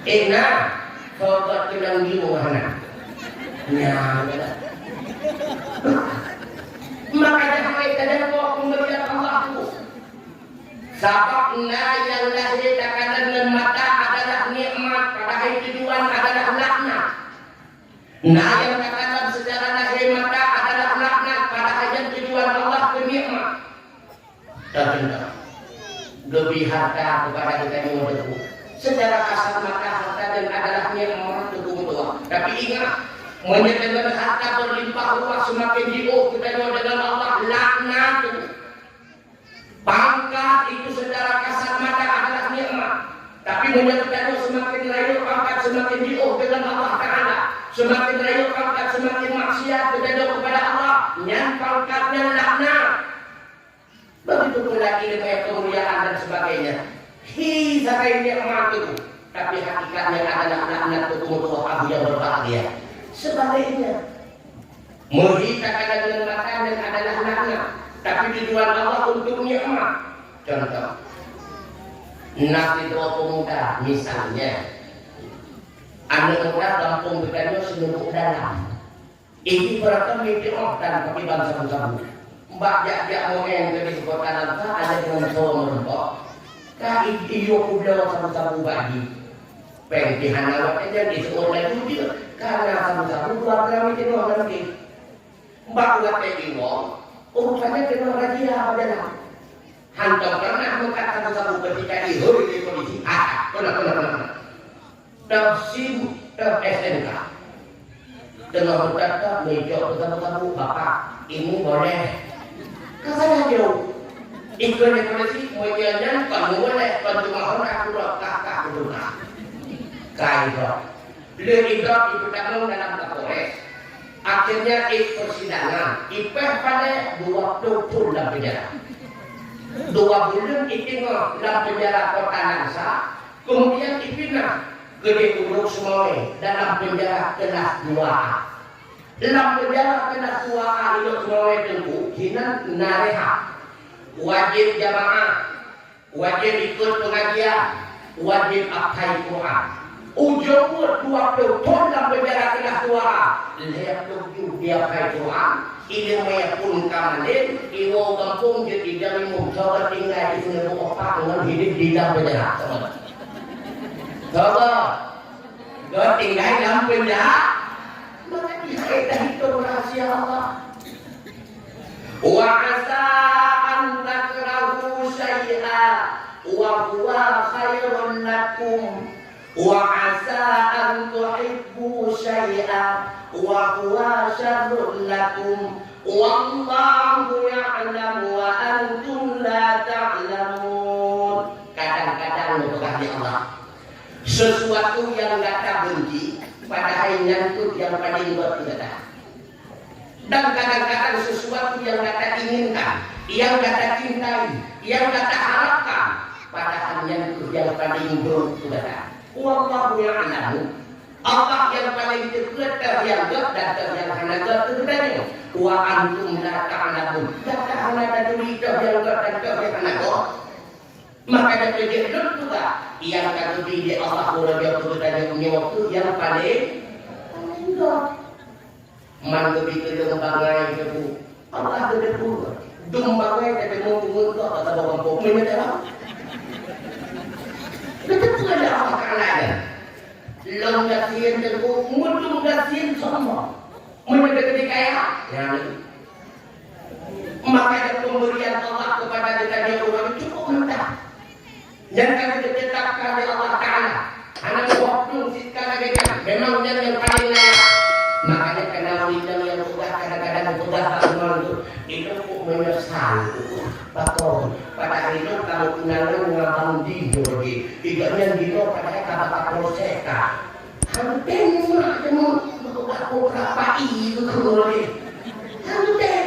inna sobat dengan bingung hana nyamela makanya hai kadang kau melihat Allah itu sababna yang lahir takadan dan mata adalah nikmat pada hari tujuan adalah laknat nah yang takadan secara lahir mata adalah laknat pada hari tujuan Allah ke nikmat terdengar lebih harta kepada kita yang berdebu secara kasar maka harta dan adalah nikmat tua tapi ingat menyatakan harta berlimpah ruah semakin jauh kita dengan Allah laknat pangkat itu secara kasar maka adalah nikmat tapi menyatakan semakin layu pangkat semakin jauh dengan Allah Ta'ala semakin layu pangkat semakin maksiat kita kepada Allah yang pangkatnya laknat begitu pula ilmu kemuliaan dan sebagainya. Sampai nikmat itu, tapi hakikatnya adalah laknat untuk Allah yang berbahagia. Sebaliknya, menghitakan dengan makanan adalah laknat, tapi tujuan Allah untuk nikmat. Contoh, nasi tua pemuda misalnya, anak muda kampung berkanya seluruh dalam. Ini berarti mimpi dan pakai bangsa-bangsa. Mbak jak momen ke kota Nangka ada dengan cowok merempok. Ka iyo udah sama-sama bagi. Pengtihan awak aja di sekolah itu dia. Karena sama-sama 2 gram itu nanti. Mbak buat iyo. Urusannya dengan raja adalah hantam pernah mengkat sama-sama ketika di polisi. Pernah. Tafsir SNK. Dengan berkata meja bersama-sama bapak ini boleh. Kasana jauh. Ikut polisi menyanyikan kamu boleh bantu mahal aku kakak berdoa. Kaidah. Beliau itu kamu dalam Kapolres. Akhirnya persidangan. Ipeh pada 20 dalam penjara. 2 bulan itu dalam penjara kota Nangsa. Kemudian dipindah ke Uruk Semoy dalam penjara kelas 2A. Dalam penjara kelas 2A itu Semoy Tengku hinan nareha. Wajib jamaah, wajib ikut pengajian, wajib akhai Quran. Ujung 20 tahun dalam penjara kelas 2A. Lihat tujuh dia akhai Quran. Ilmu yang pun kamalin, iwo kampung jadi jamin muhtawa tinggal di sini opak dengan hidup di dalam penjara. Coba, kau tinggal dalam penjara. Maka kita itu rahasia Allah. Wa asa an takrahu syai'a wa huwa khairun lakum wa asa an tuhibbu syai'a wa huwa syarrun lakum wallahu ya'lamu wa antum la ta'lamun. Kadang-kadang mengkasihi Allah sesuatu yang kata benci pada hanya itu yang paling berbeda. Dan kadang-kadang sesuatu yang kata inginkan, yang kata cintai, yang kata harapkan, pada hanya itu yang paling berbeda. Wallahu ya'lamu. Allah yang paling dekat yang dekat dan yang hanya dekat wa antum la ta'lamun. Kata hanya ada lidah yang dekat dan yang hanya dekat. Maka ada kejadian juga yang kata di Allah Subhanahu wa taala punya waktu yang paling enggak. Man begitu lembaga itu Allah ada pun lembaga itu mau tunggu atau bawang pokoknya dah ada apa kalanya. Long dasian terku, mutung dasian semua. Mereka kaya. Maka pemberian Allah kepada kita orang cukup mentah. Dan kami ditetapkan oleh Allah Ta'ala. Anak waktu sekarang ini memang yang paling layak. Makanya karena undang yang sudah kadang-kadang sudah itu menyesal. Pakon pada hari itu kalau kenal ngabang tidur di iganya gitu pada kata proseka. Hanten mah temu sudah apa itu keluar. Hanten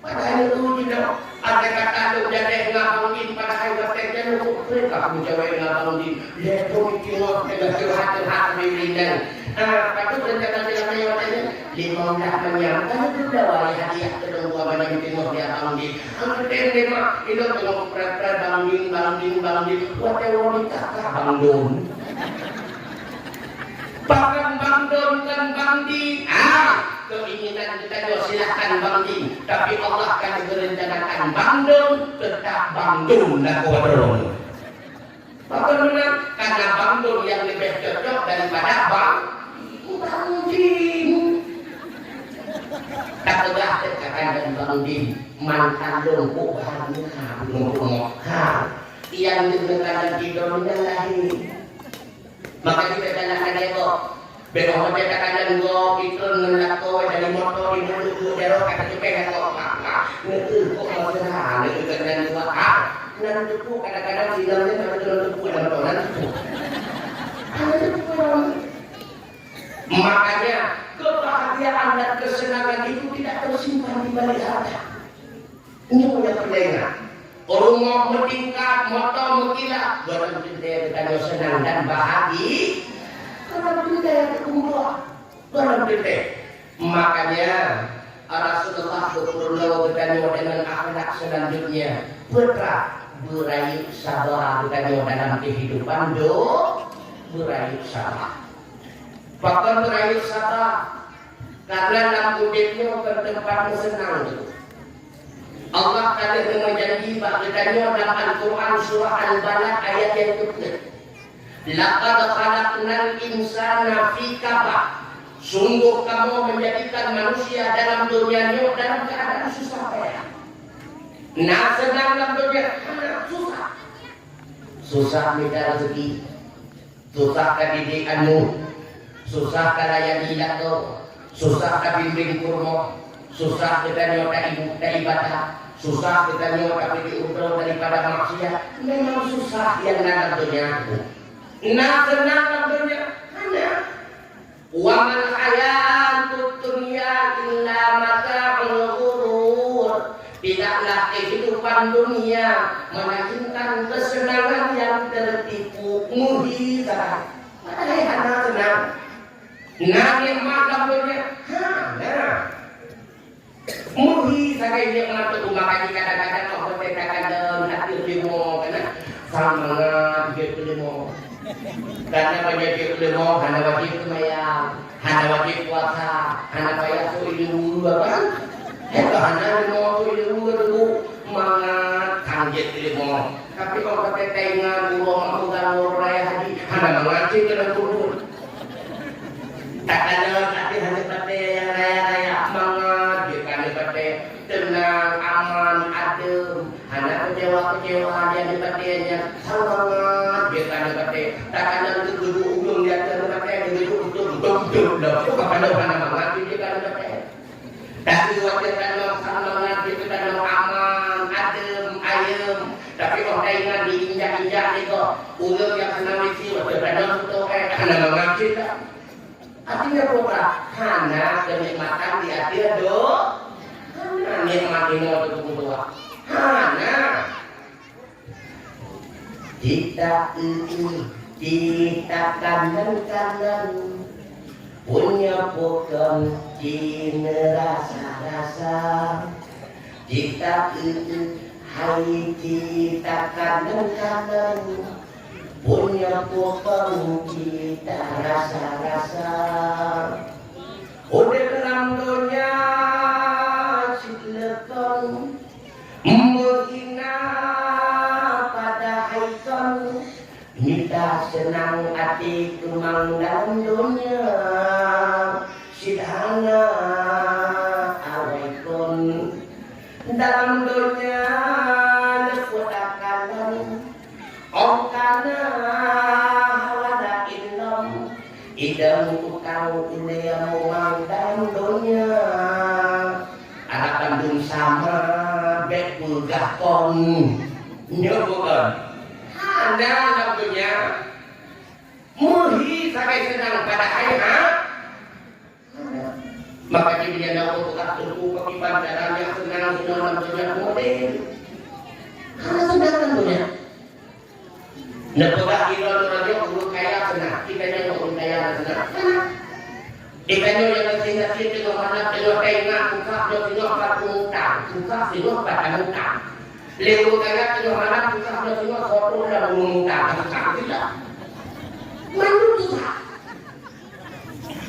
pada hari itu tidak ada kata tu jadi ngabang pada hari itu untuk mereka menjawab ngabang di lepas itu dengan curhat bimbingan. Patu rencana dengan yang lima menyangka itu dah hadiah kedua banyak tengok dia bangdi. Angketen lima itu tengok pra bangdi. Wate wanita bangdon. Bahkan bangdon kan bangdi. Keinginan kita juga silakan bangdi. Tapi Allah akan berencanakan bangdon tetap bangdon dan kodron. Bahkan benar karena bangdon yang lebih cocok daripada bangdin. Tak tegak tekan dan bangdin mantan lumpuh bahannya lumpuh yang dengan tidurnya lahir. Maka kita katakan itu beberapa katakan go itu ngelako dari motor itu dulu kata juga kata apa itu kok masalah itu kadang buat nanti tuh kadang-kadang sidangnya kalau tuh dan orang makanya kebahagiaan dan kesenangan itu tidak tersimpan di balik harta. Ini punya pendengar. Orang mau meningkat, motor mengkilat, barang kita kalau senang dan bahagia. Karena kita yang berkumpul, barang kita. Makanya Rasulullah SAW bertanya dengan akhlak selanjutnya, putra berayu sabar bertanya dalam kehidupan berayu sabar. Bahkan berayu sabar karena dalam hidupnya bertempatnya senang itu. Allah kata dengan janji bahwasanya dalam Al-Quran surah Al-Balad ayat yang ke-6. Laqad khalaqnal insana fi kabad. Sungguh kamu menjadikan manusia dalam dunia ini dalam keadaan susah payah. Nah senang dalam dunia susah. Susah minta rezeki, susah kedidikanmu, susah karaya dilato, susah kabimbing kurma, susah kita nyota ibu dari ibadah, susah kita nyota diukur daripada maksiat. Memang susah yang dalam dunia. Nah senang dalam dunia hanya waman hayatud dunya illa mata'ul ghurur. Tidaklah kehidupan dunia melainkan kesenangan yang tertipu muhizah. Ada yang senang. Nah nikmat dalam dunia hanya muhi sakai dia mengatur makanya kadang-kadang kalau kita kadang nak limo kena sama dia limo karena banyak dia limo karena wajib sembahyang karena wajib puasa karena bayar suilu kan itu hanya limo suilu dulu mangat kanjet limo tapi kalau kita tengah guru mau ganggu raya haji hanya mengaji kena guru tak ada tapi hanya pada yang raya-raya mangat tenang, aman, adem. Anak kecewa-kecewa dia dipatiannya sangat kita dipati. Tak ada duduk ujung dia dipati, duduk dah. Kepada mana mengaji kita dipati. Tapi waktu kita sangat kita aman, adem, ayem. Tapi orang ingat diinjak-injak itu ulur yang senang isi waktu kita itu karena mengaji tak. Artinya apa? Karena kenikmatan di hati do. Nikmat ini waktu kedua. Hana kita kanan punya pokok cina rasa kita hai kita kanan punya pokok cita rasa udah dalam dunia silakan menghina pada haikal kita senang hati kemang dalam dunia sidhana awaikun dalam dunia lekutakalan ongkana hawada ilm idam tukang ilya mumang dalam dunia anak kandung sama bekul gakon nyobukan hana lagunya muhi sampai senang pada ayat maka dia nak untuk aturku pakai jalan yang senang dalam dunia model karena senang tentunya nepoga ilo guru kaya senang kita yang guru kaya senang ikannya yang nasi dengan mana dengan kaingan susah dengan batu utang susah dengan batu utang lewu kaya dengan mana susah dengan kotor dan utang susah tidak manusia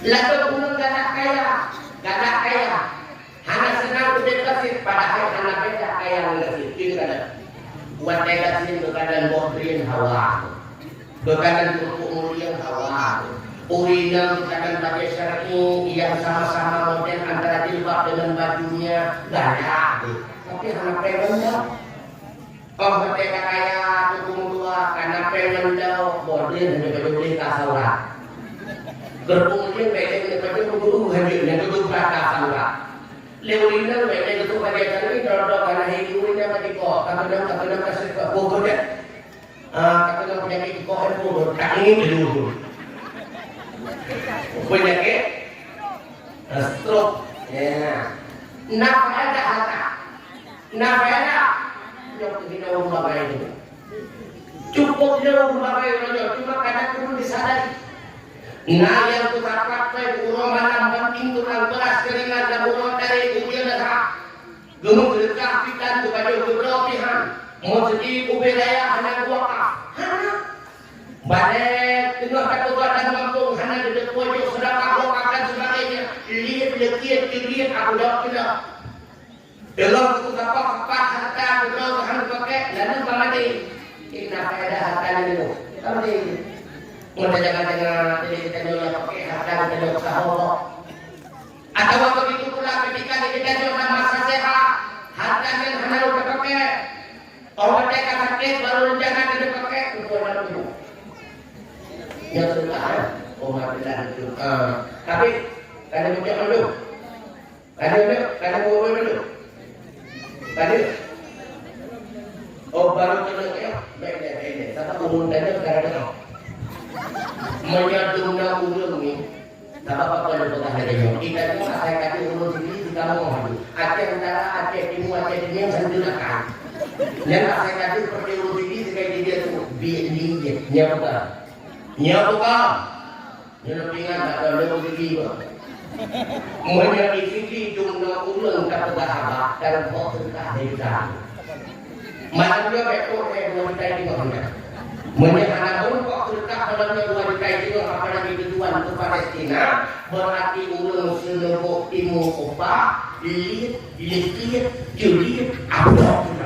lalu gunung gada kaya hanya senang berdekatkan padahal hanya beda kaya ngasih itu kada buat dekatkan bekadan bodrin hawa bekadan kemuliaan hawa urina bekadan pakai syar'i yang sama-sama model antara jilbab dengan bajunya gada tapi hanya pengen oh merdeka kaya tukung dua karena pengen bodrin dan beli kasaurat berkemudian baiknya kepada guru hadirnya itu kata sangat lewinnya baiknya itu pada kali kalau karena hidupnya mati kok kadang kasih pokok dia kadang penyakit kok itu tak ini dulu penyakit stroke ya nafada yang kita rumah baik itu cukup dia rumah baik cuma kadang perlu disadari. Nah yang terdapat urang malam penting kurang beras keringan dan urang dari ujian dah gunung dekat pitan kepada beberapa pihak mau jadi wilayah hanya wakaf balik tengah kekuatan kampung hanya di pojok sedekah wakaf dan sebagainya lihat aku jawab tidak dalam itu dapat harta beberapa hanya pakai lalu bagaimana ini ada harta ini tapi mudah jangan kita jual pakai harta kita jual sahur atau begitu pula ketika kita jual masa sehat harta yang hanya lupa pakai orang mereka sakit baru jangan kita pakai untuk dalam hidup yang sudah umat bilang itu tapi kada macam dulu kada boleh dulu tadi baru kena ya baik tapi umum tadi kada menyadungna ulung ni tak apa-apa ada pengalaman kita ni saya kata ulung sendiri kita mau Aceh Utara, Aceh Timur, Aceh Timur yang sendirikan yang saya kata seperti ulung sendiri sekali dia tu bilik nyabuka nyelupingan tak ada ulung sendiri menyadari sendiri dungna ulung tak bersahabat dalam proses kehidupan macam dia betul wanita di bawahnya menyatakan kok dekat dalamnya wanita itu apalagi tujuan ke Palestina berarti ulun seluruh timur opa lihat juliet abdul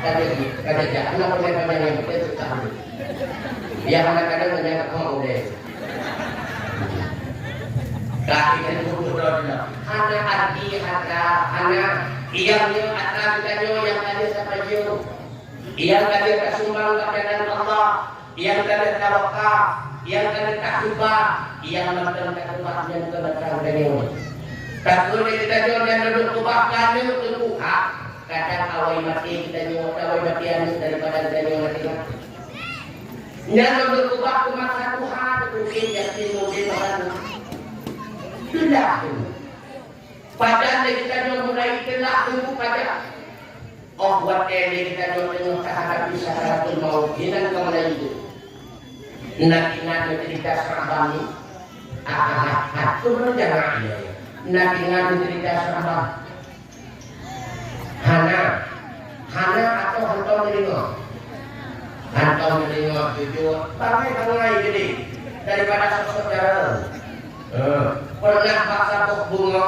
kata jangan apa yang kita tahu ya kadang-kadang menyatakan kamu deh kaki dan berdua hana arti hana iamnya atas yang ada sampai jauh yang kalian kasumbang kepada Allah, yang kalian tawakal, yang kalian takubah, yang kalian takubah yang kalian dari takut kita jual dan duduk kubah kami untuk buka. Kadang awal mati kita jual awal matian daripada kita jual mati. Yang duduk kubah cuma satu hari mungkin jadi mungkin orang tidak. Padahal kita jual mulai telah tunggu pada buat kita dengan sahabat bisa satu mau hilang kembali itu. Nak cerita sahabat ni, tu jangan dia. Nak cerita sahabat. Hana atau hantar nerima jujur. Tangai jadi daripada saudara. Pernah paksa bunga.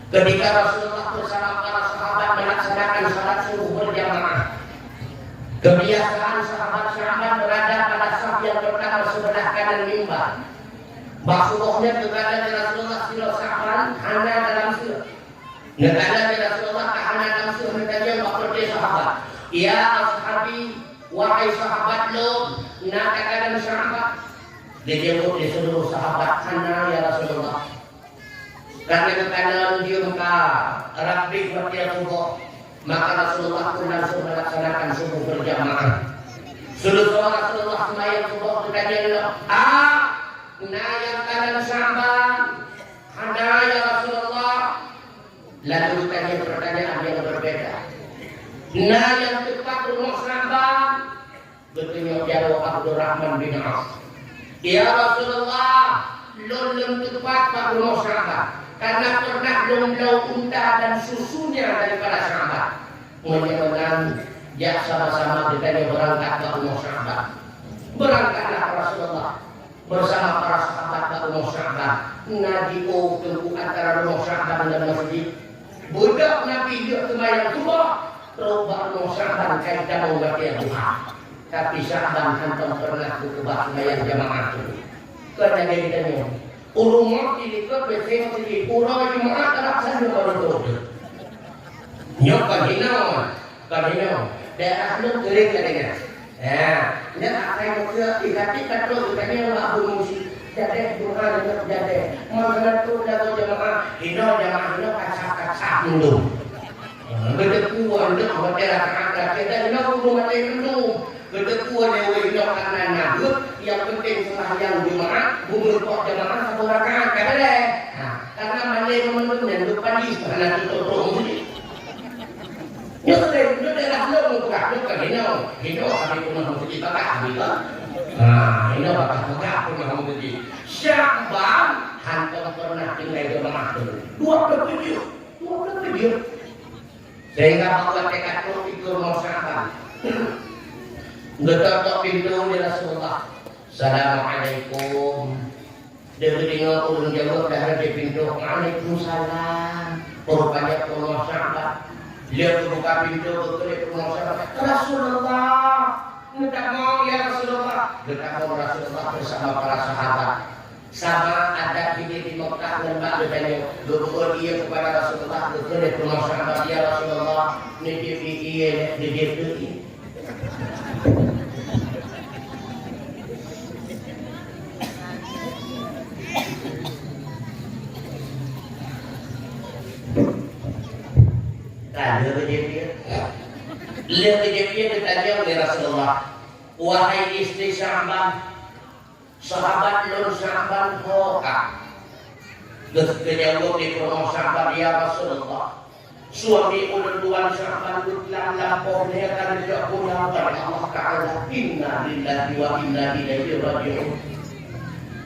Ketika Rasulullah bersama para sahabat melaksanakan salat subuh berjamaah, kebiasaan sahabat berada pada kamar sebelah kanan mimbar. Rasulullah kepada Rasulullah sila Sa'ban hana dalam sila. Nekala Rasulullah hana dalam sila mereka waktu sahabat. Ya ashabi, wahai sahabat lo, nak katakan sahabat. Dia jawab di seluruh sahabat hana ya Rasulullah. Karena kekanan dia muka Rabbi Fatiyatullah, maka Rasulullah pun langsung melaksanakan subuh berjamaah. Seluruh Rasulullah semayang subuh berjamaah. Nah yang kanan sahabat, hana ya Rasulullah. Lalu ditanya pertanyaan yang berbeda. Nah yang tepat rumah sahabat, bertanya jawab Abdurrahman bin Auf. Ya Rasulullah, lulun tepat Pak rumah sahabat. Karena pernah lumlau unta dan susunya daripada sahabat. Menyebabkan ya sama-sama kita berangkat ke rumah sahabat. Berangkatlah Rasulullah bersama para sahabat ke rumah sahabat. Nabi tunggu antara rumah sahabat dan masjid. Budak Nabi dia semayang subuh. Terubah rumah sahabat kaitan membaca duha. Tapi sahabat hantam pernah berubah semayang jamaah itu. Kerana dia ditanya. Urumah ini ke besok ini urang jemaah terlaksana baru tu. Nyok kagina, daerah lu kering kadang. Dia akan muka tiga tu katanya Abu Musi. Jadi bukan jadi. Mana tu dah jemaah, jemaah kacak dulu. Berdepuan dek hotel kakak kita rumah dulu. Berdepuan dewe kanan nabut. Yang penting sembahyang Jumat, bubur kok jamaah satu rakaat kan deh. Nah, karena mandai teman-teman dan lupa di sana tutup ini. Ya sudah dah lo buka hino kami pun mau pergi pakai habis. Nah, hino pakai pun mau pergi. Syakban hantar pernah tinggal jamaah dulu. Dua video. Sehingga bawa tekad itu mau sahabat. Ngetok pintu di Rasulullah. Assalamualaikum. Dia tengok ulun jawab dah di pintu. Waalaikumsalam. Rupanya rumah sahabat. Dia buka pintu ke rumah sahabat. Rasulullah. Minta mau ya Rasulullah. Minta mau Rasulullah bersama para sahabat. Sama ada di Mekah lembah bertanya. Berbuat dia kepada Rasulullah ke rumah sahabat. Ya Rasulullah. Ini dia. Lihat kejadian ditanya oleh Rasulullah, wahai istri Sya'ban, sahabat Nur Sya'ban hoka. Kejawab di rumah Sya'ban, ya Rasulullah, suami ulun tuan Sya'ban utlang lapor dia kan tidak punya Allah Ta'ala. Inna lillahi wa inna ilaihi raji'un.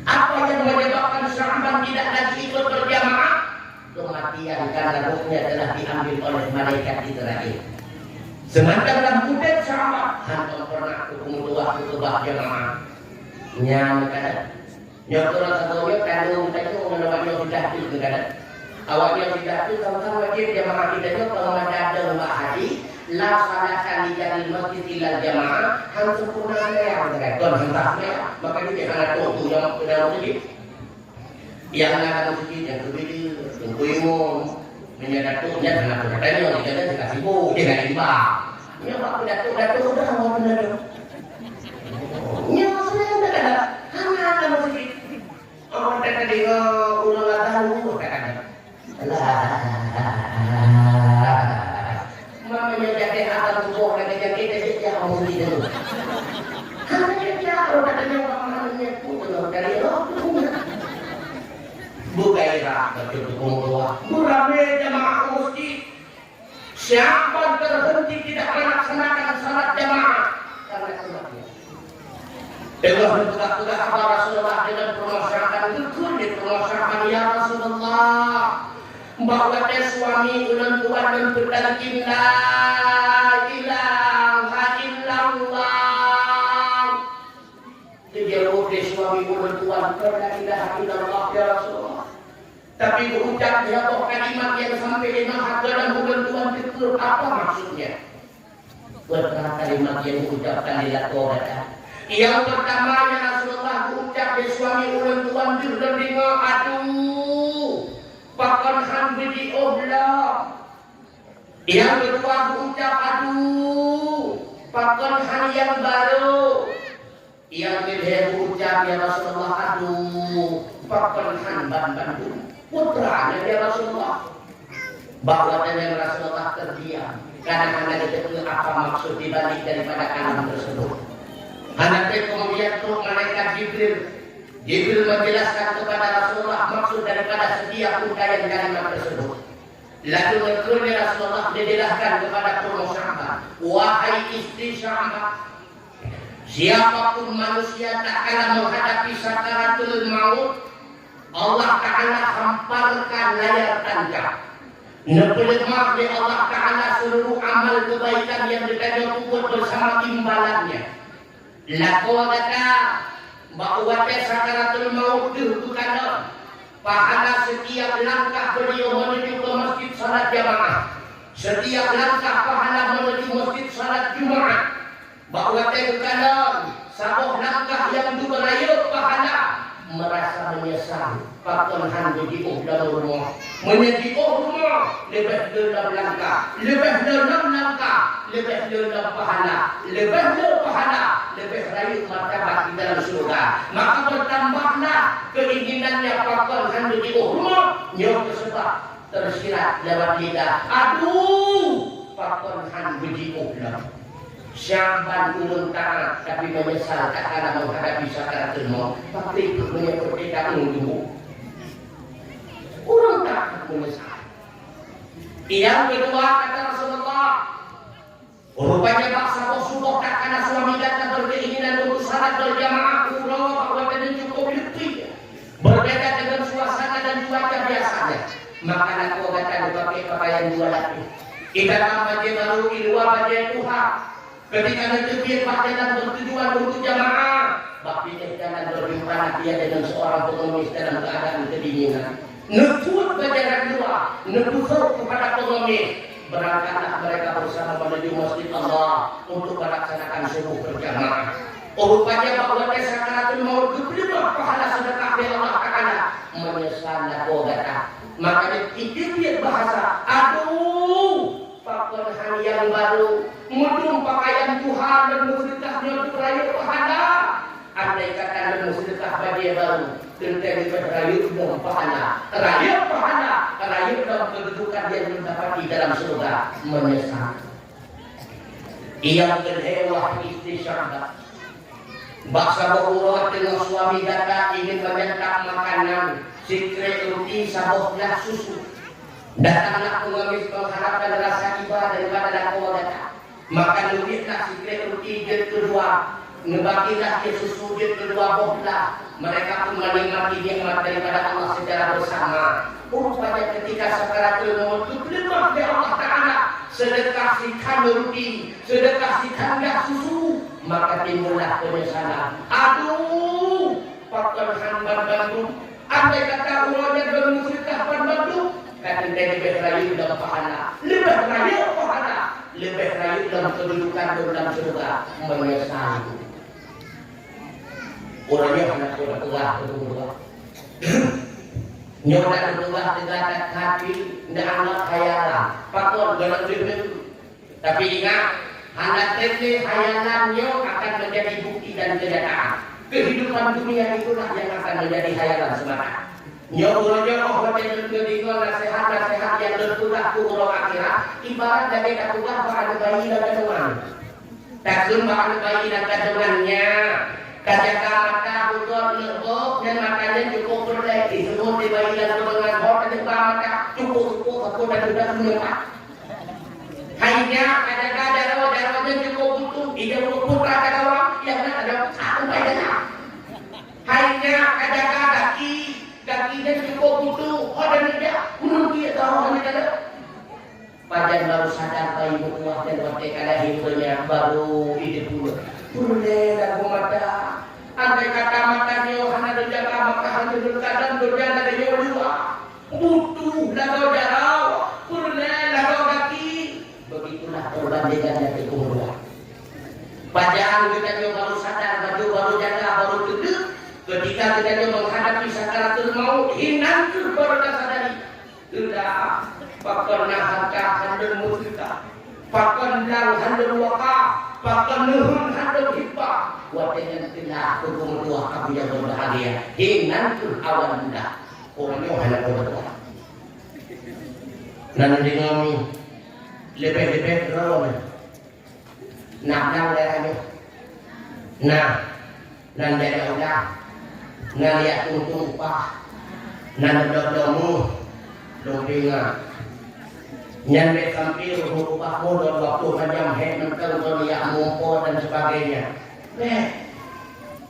Apa yang menyebabkan Sya'ban tidak lagi ikut berjamaah? Kematian karena ruhnya telah diambil oleh malaikat Israel. Sementara dalam budak sahabat hantam pernah hukum waktu kebah jamaah. Nyam kadang. Nyotoran satu kalau kita itu mengenai yang tidak itu kadang. Awak yang tidak itu sama-sama wajib jamaah kita itu kalau ada Mbak Haji laksanakan di jalan masjid ilal jamaah harus sempurna yang terkait hentaknya maka ini anak itu yang benar masjid. Yang akan masjid yang berbeda yang kuimun menyadatunya dengan katanya yang tidak dikasih bu dia nggak imbang. Ya pak datuk udah mau benar. Ya maksudnya enggak ada. Hanya masjid. Orang tadi ulang tahu kata. Mamanya jadi akan tubuh lagi jadi dia mau di dulu. Hanya dia orang katanya mamanya pun dari bukairah berdoa. Burame jamaah masjid. Siapa terhenti tidak melaksanakan salat jamaah karena sebabnya. Allah berkata kepada Rasulullah dengan permasalahan itu di permasalahan ya Rasulullah bahwa dia suami ulang tuan dan berdakin la ilaha illallah. Dijawab dia suami ulang tuan la ilaha illallah ya Rasulullah. Tapi berucap dia kalimat yang sampai di neraka dan bukan Tuhan itu apa maksudnya? Berkata kalimat yang diucapkan di Al-Quran. Yang pertama ya Rasulullah biji Allah. Yang kedua berucap aduh, perkenhan yang baru. Yang ketiga berucap ya Rasulullah aduh, perkenhan Bandung. Putranya ya Rasulullah. Bahwa dan Rasulullah terdiam karena hanya diketahui apa maksud dibalik daripada kalam tersebut. Hanya kemudian tuh malaikat Jibril menjelaskan kepada Rasulullah maksud daripada setiap ungkapan kalimat tersebut. Lalu berkata Rasulullah dijelaskan kepada para sahabat, wahai istri sahabat, siapapun manusia tak akan menghadapi sakaratul maut, Allah Ta'ala hamparkan layar tancap. Nepelemah di Allah Ta'ala seluruh amal kebaikan yang kita buat bersama imbalannya. Laku kata bahwa sakaratul maut dihukukan pahala setiap langkah beliau menuju ke masjid salat jamaah, setiap langkah pahala menuju masjid salat Jumat, bahwa terkadang satu langkah yang diberayut pahala merasa menyesal pakenhan di rumah menjadi rumah lebih dalam langkah, lebih dalam langkah, lebih dalam pahala, lebih dalam pahala, lebih rayu martabat di dalam surga. Maka bertambahlah keinginannya pakenhan di rumah yang tersebut tersirat lewat lidah. Aduh, pakenhan di rumah. Syamban ulun taat tapi menyesal tak ada menghadapi sakaratul maut. Tapi itu menyebut kita dulu. Urung tak menyesal. Yang kedua kata Rasulullah, rupanya bangsa subuh tak karena suami datang berkeinginan untuk salat berjamaah urung bahwa tidak cukup bukti. Berbeda dengan suasana dan cuaca biasanya. Maka aku kata pakai pakaian dua lapis. Kita baju baru ilwa baju Tuhan. Ketika negeri pacaran bertujuan untuk jamaah, bakti jalan berbimbang dia dengan seorang pengemis dalam keadaan kedinginan. Neput berjalan dua, neput kepada pengemis. Berangkatlah mereka bersama menuju masjid Allah untuk melaksanakan subuh berjamaah. Rupanya bahwa sakaratul maut diterima pahala sedekah dari Allah Ta'ala. Menyesallah kata. Makanya itu dia bahasa, aduh, pakenhan yang baru, mudung pakaian Tuhan dan musyrikahnya untuk rayu pahala. Andai kata dan musyrikah bagi baru, tentang rayu dalam pahala, rayu dalam kedudukan yang mendapati dalam surga, menyesal. Yang kedua istri sahabat, baksa berurat dengan suami datang ingin menyantap makanan, sikre roti sabotlah susu. Datanglah pengemis mengharapkan rasa ibadah daripada dakwah datang. Maka lebihlah sikre roti jilid kedua, ngebagilah dia susu jilid kedua bohlah. Mereka pun menikmati nikmat daripada Allah secara bersama. Rupanya ketika sakaratul maut diterima oleh Allah Ta'ala, sedekah sikan roti, sedekah sikan susu, maka timbullah penyesalan. Aduh, pakenhan Bandung. Andai kata ulama dan musyrikah Bandung, kata dia lebih rayu dalam pahala, lebih rayu pahala, lebih rayu dalam kedudukan dalam surga, menyesal. Orangnya anak tua. Nyoba berubah dengan hati, tidak anak khayalan. Pakon dalam diri. Tapi ingat, anak tete khayalannya akan menjadi bukti dan kenyataan. Kehidupan dunia itulah yang akan menjadi khayalan semata. Nyoba nasihat yang bertulah turun akhirat. Ibarat dari katulah bahan bayi dan kandungan. Takun bahan bayi dan kandungannya. Kajaga mata butuh lebok dan matanya cukup berleki. Semua di bayi dan kandungan bor dan mata cukup aku dan sudah menyempat. Hanya kajaga darah cukup butuh. Ia putra kadawa yang ada satu bayinya. Hanya kajaga kakinya cukup butuh. Dan dia menunggu dia tahu hanya ada. Pajan baru sadar bayi berkuah dan merdeka lahirnya baru hidup dulu. Boleh lagu mata. Andai kata matanya hanya berjaga maka hanya berkadang berjaga dari dua. Butuh lagu jarau. Boleh lagu kaki. Begitulah perbandingannya kedua. Pajan kita baru sadar baju baru jaga baru duduk. Ketika kita menghadapi sakaratul maut hinan baru sadari. Sudah pakana harta handal musika pakan lang handal waka pakan nuhun handal hipa watengan tindak kubung dua kabiya berbahagia hinan tu awan dah orangnya handal berdoa nanti ngami lebih rawon nak dah nah nanti ada udah nah lihat tuntung pah nanti dodomu Lumpinga Nyan sampil Merubah modal waktu Macam hek menteng Lihat mumpo dan sebagainya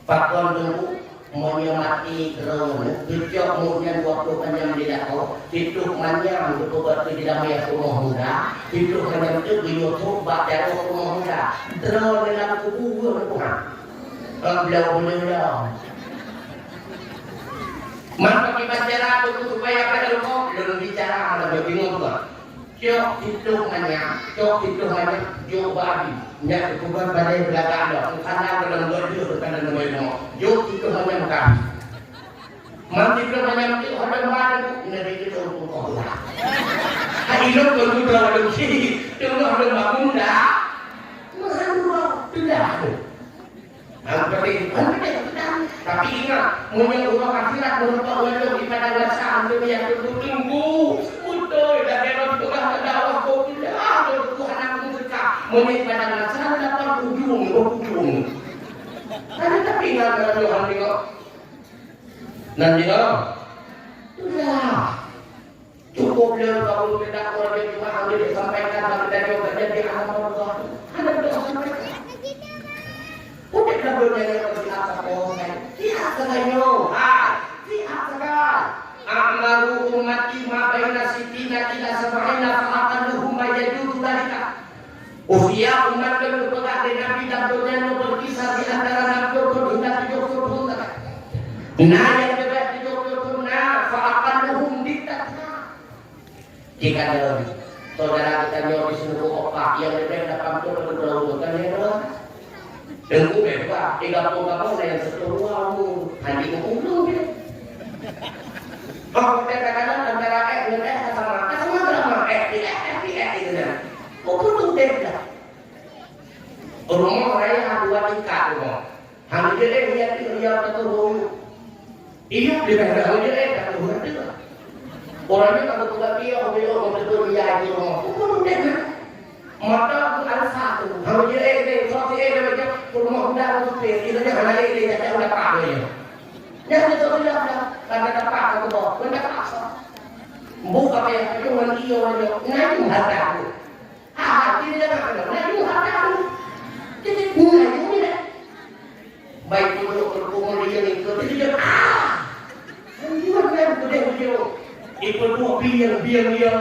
Pakon tunggu Menyemati kerana Tujuh kemudian waktu panjang tidak tahu Hidup manyam Berarti tidak maya rumah muda Hidup manyam itu di YouTube Baca rumah muda Terus dalam kubur Belau-belau Maka kita bicara itu supaya pada rumah belum bicara lebih bingung tuh. Cok hitungannya, jauh babi. Nyak kubur pada belakang dong. Karena dalam baju bukan dalam baju. Jauh hitungannya bukan. Mati hitungannya itu ada mana? Nabi kita untuk Allah. Hari itu baru dalam sini. Tunggu ada bangun dah. Mana tidak. Tapi ingat, munyang rumah akhirat menumpah wajah di pada masa ambil yang tunggu betul dan memang Tuhan dakwah kau tidak ada Tuhan aku suka munyang pada masa dapat ujung tapi ingat kalau Tuhan tengok nanti sudah cukup beliau kalau tidak orang cuma ambil disampaikan dan juga jadi anak Allah ada berdoa sampaikan udah double yang bersiap komen. Siap segayo. Siap segal. Amaru ummati ma baina sitina ila sab'ina fa'aqalluhum ma yajudu dalika. Usia umat yang berpegang dengan bidang dunia berkisar di antara 60 hingga 70 tahun. Nah yang berbeda 70 tahun fa'aqalluhum ditakna. Jika ada saudara kita nyawa di seluruh opak yang berbeda 80 bergelau kan ya Tengku bebas, 30 tahun yang seteruamu Handi ngomong gitu Oh, kadang-kadang antara dengan sama drama di gitu kan Kok beda rumah raya dua tingkat rumah Handi dia lihat dia keturun Iya, di bawah dia keturun itu Orangnya kalau tukar dia, mau betul dia di rumah Kok beda mata ada satu, kalau dia soal dia macam rumah muda untuk dia, kita jangan lagi dia tak ada apa dia. Jangan itu dia ada apa aku bawa, benda apa? Buka apa yang itu orang dia orang dia, nanti harta aku. Dia jangan ada, nanti harta aku. Jadi nanti dia, baik dulu berkumul dia ni, dia nanti mana dia, ikut buat biang dia,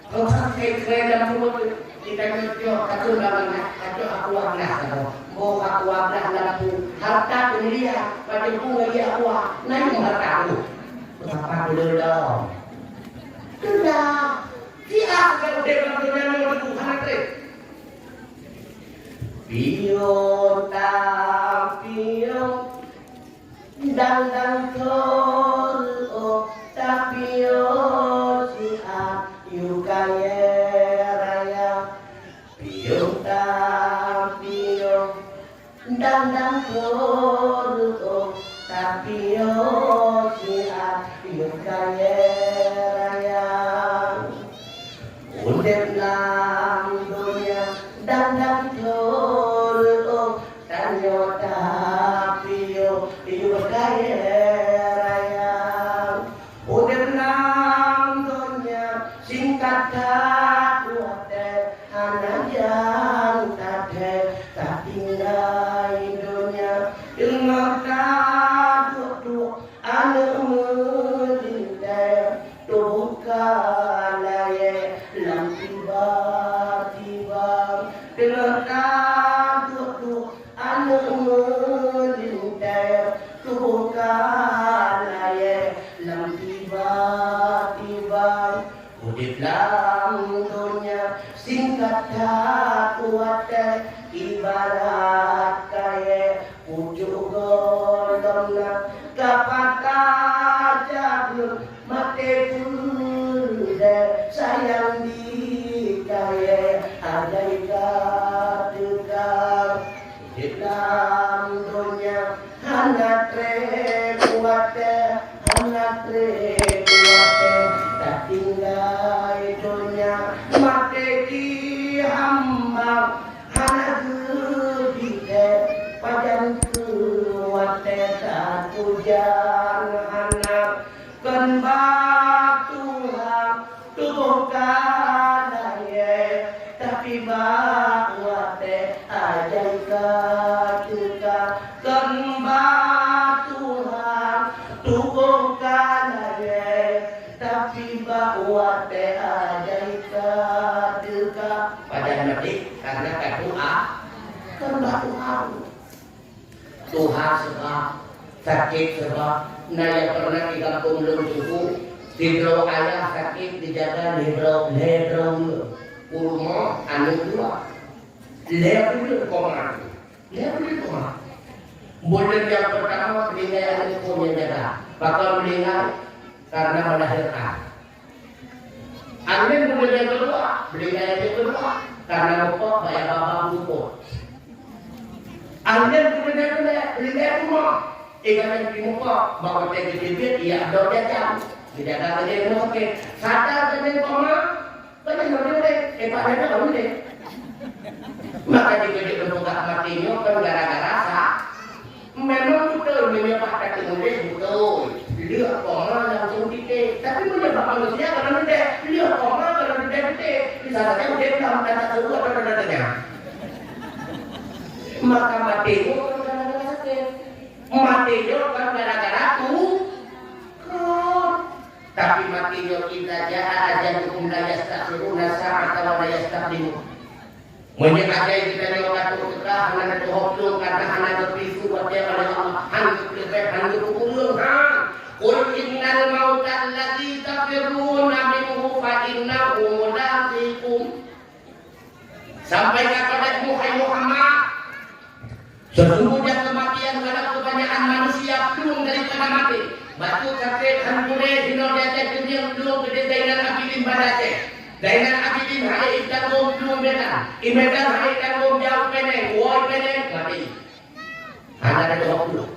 kalau sampai dalam mulut kita nyucio kacau lawannya kacau aku wablah mau aku wablah lalu harta dunia pada bunga dia aku naik harta aku kenapa dulu dong sudah siap kalau dia berdunia mau Tuhan itu biota pio dan tol tapio siap yukaya dan koro tapi siap kaya raya udah lang dunia dan koro tanyo tapi kaya raya udah lang dunia singkat kuat anak yang tak tinggal dunia dengan duduk anak mencintai bukan lagi lam tiba-tiba dengan duduk anak mencintai bukan lagi lam tiba-tiba udip lam dunia singkat kuat ibarat kaya pucuk golongna kapan tajam mati wate anak wate tak tinggal dunia mate di hamba anak kita padan wate tak hujan anak kan Tuhan tubuhkan ayat tapi wate ajan kita kan Tuhan tubuhkan ayat tapi wate ajan kita pada mati karena doa kan Tuhan Tuhan sebab sakit sebab naya pernah di kampung Lumpuku hidro ayah sakit dijaga hidro urmo anu dua leher koma bulan yang pertama meninggal anu punya jaga bakal meninggal karena melahirkan amin bulan yang kedua meninggal yang kedua karena lupa bayar bapak lupa amin bulan yang kedua meninggal rumah ikan yang dimuka bawa tebet ia ada jam tidak ada yang oke sadar dengan koma kan boleh pada boleh maka jika dibentuk matinya kan gara-gara memang betul menyebabkan kemudian betul dia koma langsung titik tapi menyebab manusia karena dia koma karena titik bisa saja dia dalam kata kedua kata-katanya maka matinya kan gara-gara sakit matinya kan gara-gara tapi matinya kita jahat aja hukum la yastakhiruna sa'ata wa la yastaqdimu menyebabkan kita nyoba tukah hana hoblong karena hana berpisu pada Allah hana lebih hana kukulun qul innal mauta alladzi tafirruna minhu fa innahu mulaqikum sampai kepada Muhammad sesungguhnya kematian pada kebanyakan manusia belum daripada mati batu kakek hampure dino dete dunia belum gede dengan abidin badate dengan abidin hai ikan belum beda imedan hai ikan jauh peneng woi peneng mati ada 20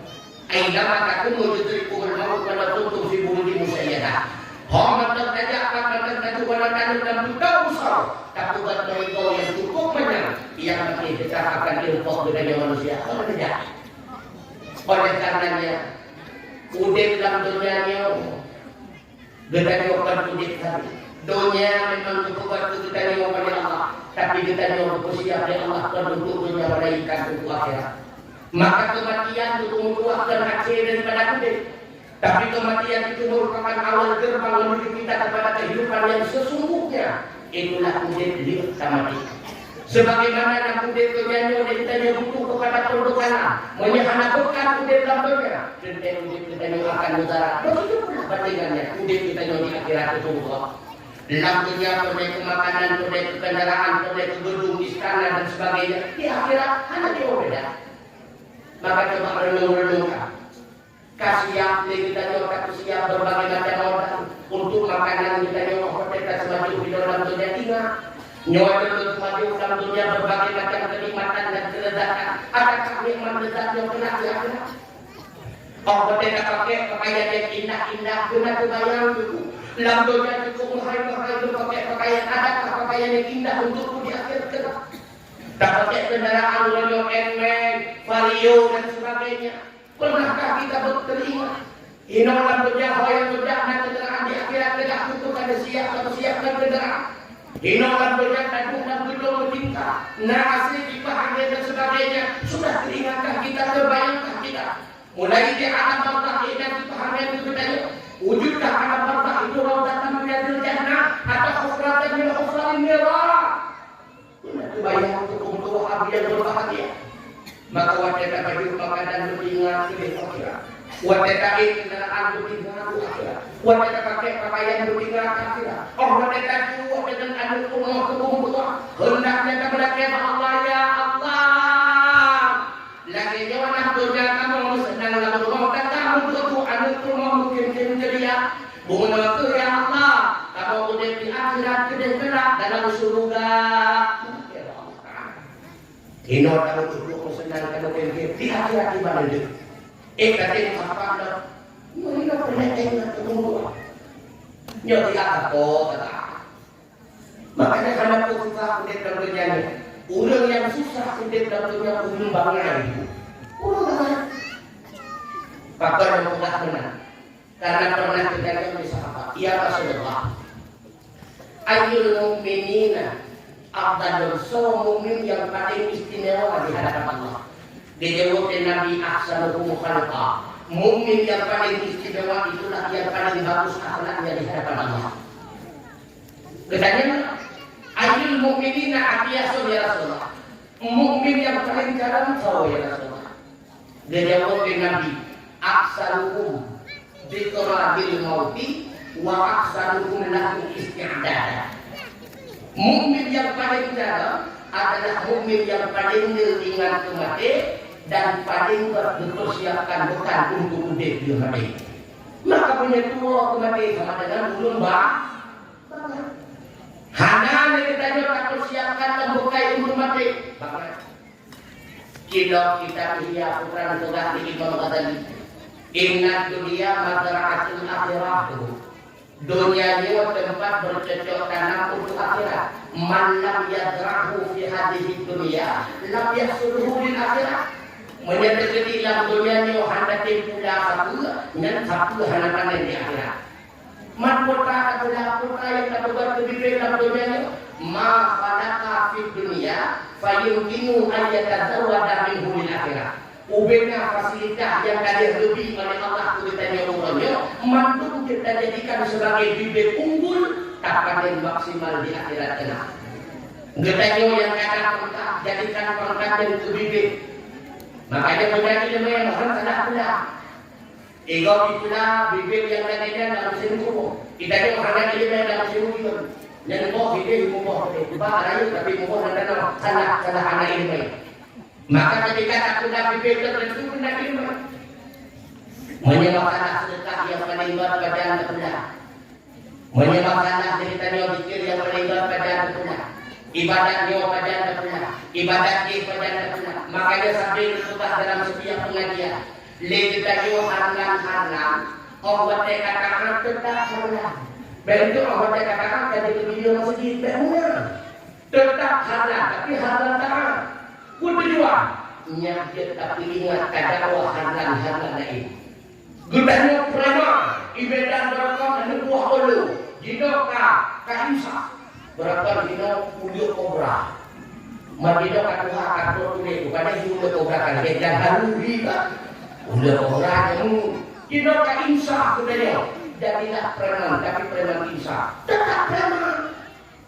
aida maka kumu jutri kubur mau pada tutup si bulu di musayada homat terjadi apa terjadi pada kanu dan buta usau tapi buat mereka yang cukup menang yang mati kita akan diumpok dengan manusia kalau tidak oleh karenanya udip dalam dunianya kita nyokan udip tadi dunia memang cukup waktu kita nyokan pada Allah tapi kita nyokan bersiap dari Allah dan untuk dunia malaikat untuk akhirat maka kematian itu mengeluarkan hasil daripada udip tapi kematian itu merupakan awal gerbang menuju kita kepada kehidupan yang sesungguhnya itulah udip di mati sebagaimana yang udip kenyanya kita butuh kepada perdukaan menyehanapkan udip dalam dunia dan udip kita akan mudarat begitu pula bandingannya udip kita di akhirat itu dalam dunia pada makanan pada kendaraan pada gedung istana dan sebagainya di akhirat hanya jauh beda maka coba renung-renungkan kasiap kita nyoba siap berbagai macam modal untuk makanan kita nyoba kita semaju di dalam dunia ingat nyawa terus maju dalam dunia berbagai macam kenikmatan dan kelezatan adakah nikmat lezat yang pernah dialami kita pakai pakaian yang indah-indah guna kebayang dulu dalam dunia cukup mahal-mahal itu pakai pakaian adakah pakaian yang indah untukku di akhir kelak tak pakai kendaraan Renault N-Max Vario dan sebagainya pernahkah kita teringat dalam dunia hoyang dunia dan kendaraan di akhirat kelak itu ada siapkan kendaraan hinokan banyak dan gedung bertingkah narasi dipahami dan sebagainya sudah teringatkah kita terbayangkah kita mulai di alam barzakh dan dipahami itu tadi wujudkah alam barzakh itu rawdatan minal jannah atau khufratan min khufratin nirah terbayang untuk yang berbahagia maka wajib bagi makanan beringat di akhirat wajib kendaraan beringat di akhirat wajib pakai pakaian beringat di akhirat wajib juga dengan anu kumur hendaknya kepada Allah ya Allah lagi jawanan dunia kamu sedang lalu mau kamu untuk anu kumur mungkin ceria bukan waktu ya Allah kamu udah di akhirat gede gerak dalam surga hino kamu duduk senang kamu di akhirat di mana itu katin apa Nyo tidak takut, makanya karena susah hidup dalam dunianya. Orang yang susah hidup dalam dunia umum bangai. Orang pakar yang mudah benar. Karena pernah kita bisa apa? Ya Rasulullah. Ayyul mu'minina afdalul, so mukmin yang paling istimewa di hadapan Allah. Dijawabin Nabi ahsanuhum khalqa. Mukmin yang paling istimewa itulah yang paling bagus akhlaknya di hadapan Allah. Katanya, ayyul mu'minina abiyasun ya Rasulullah. Mukmin yang paling dalam tahu ya Rasulullah. Dijawabin Nabi ahsanuhum biqrabil mauti wa ahsanuhum lahu isti'dada. Mukmin yang paling dalam adalah mukmin yang paling dengan kematian dan paling berpersiapkan bekal untuk hidup di mati. Maka punya tua kematian sama dengan ulun hana kita juga persiapkan bekal untuk mati. Kita punya ukuran tugas di Imam Ghazali. Inna dunia madra'atul akhiratuh. Dunia ini tempat bercocok tanam untuk akhirat. Man lam yadra'hu fi hadhihi dunya lam yahsuluhu lil akhirat. Menyatakan dalam dunia ini hendak pula satu dan satu harapan di akhirat. Man putra yang terbuat lebih baik dalam dunia ini, ma khalaqa fi dunya fayumkinu an yatazawwada minhu lil akhirat. Ubenya fasilitas yang ada lebih oleh Allah kita umumnya, mampu kita jadikan sebagai bibit unggul tak paling maksimal di akhirat kelak. Getanyo yang ada pengkak jadikan pengkak yang itu bibit. Makanya menjadi yang orang salah pula. Ego itulah bibit yang lainnya dalam sini. Kita yang orang yang dalam sini. Yang mau hidup mau bahaya tapi mau dalam salah anak ini. Maka ketika tak punya bibir tertentu hendak ilmu menyebabkan sedekah yang menimba pada terpula, menyebabkan ceritanya zikir yang menimba pada terpula, ibadahnya pada terpula, ibadahnya pada terpula. Makanya sampai bertugas dalam setiap pengajian lebih harang Allah katakan tetap haram. Bentuk Allah katakan dari video masjid benar tetap haram tapi halal tak. Kedua, nyakit tapi ingat kadawa halan lain. Gudanya prema, ibadah berapa dan buah ulu, jidoka kaisa, berapa jido ulu kobra, magido katuha katur ulu, bukan ulu kobra kan, jangan halu juga, ulu kobra kamu, jido kaisa gudanya, jadilah preman tapi preman insa, tetap preman,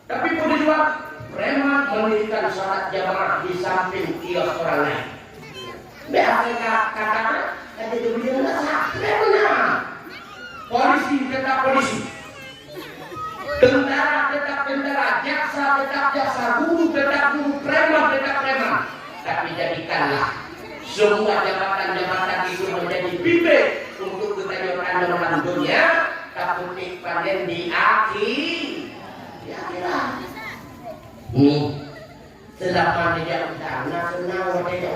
tapi kedua preman mendirikan salat jamaah di samping kios orang lain. Biasa katakan, ada dia nggak preman. Polisi tetap polisi, tentara tetap tentara, jaksa tetap jaksa, guru tetap guru, preman tetap preman. Tapi jadikanlah semua jabatan-jabatan itu menjadi bibit untuk ketajauhan dalam dunia, tapi panen di akhirat. Nih, selapan dia utama, senang dia.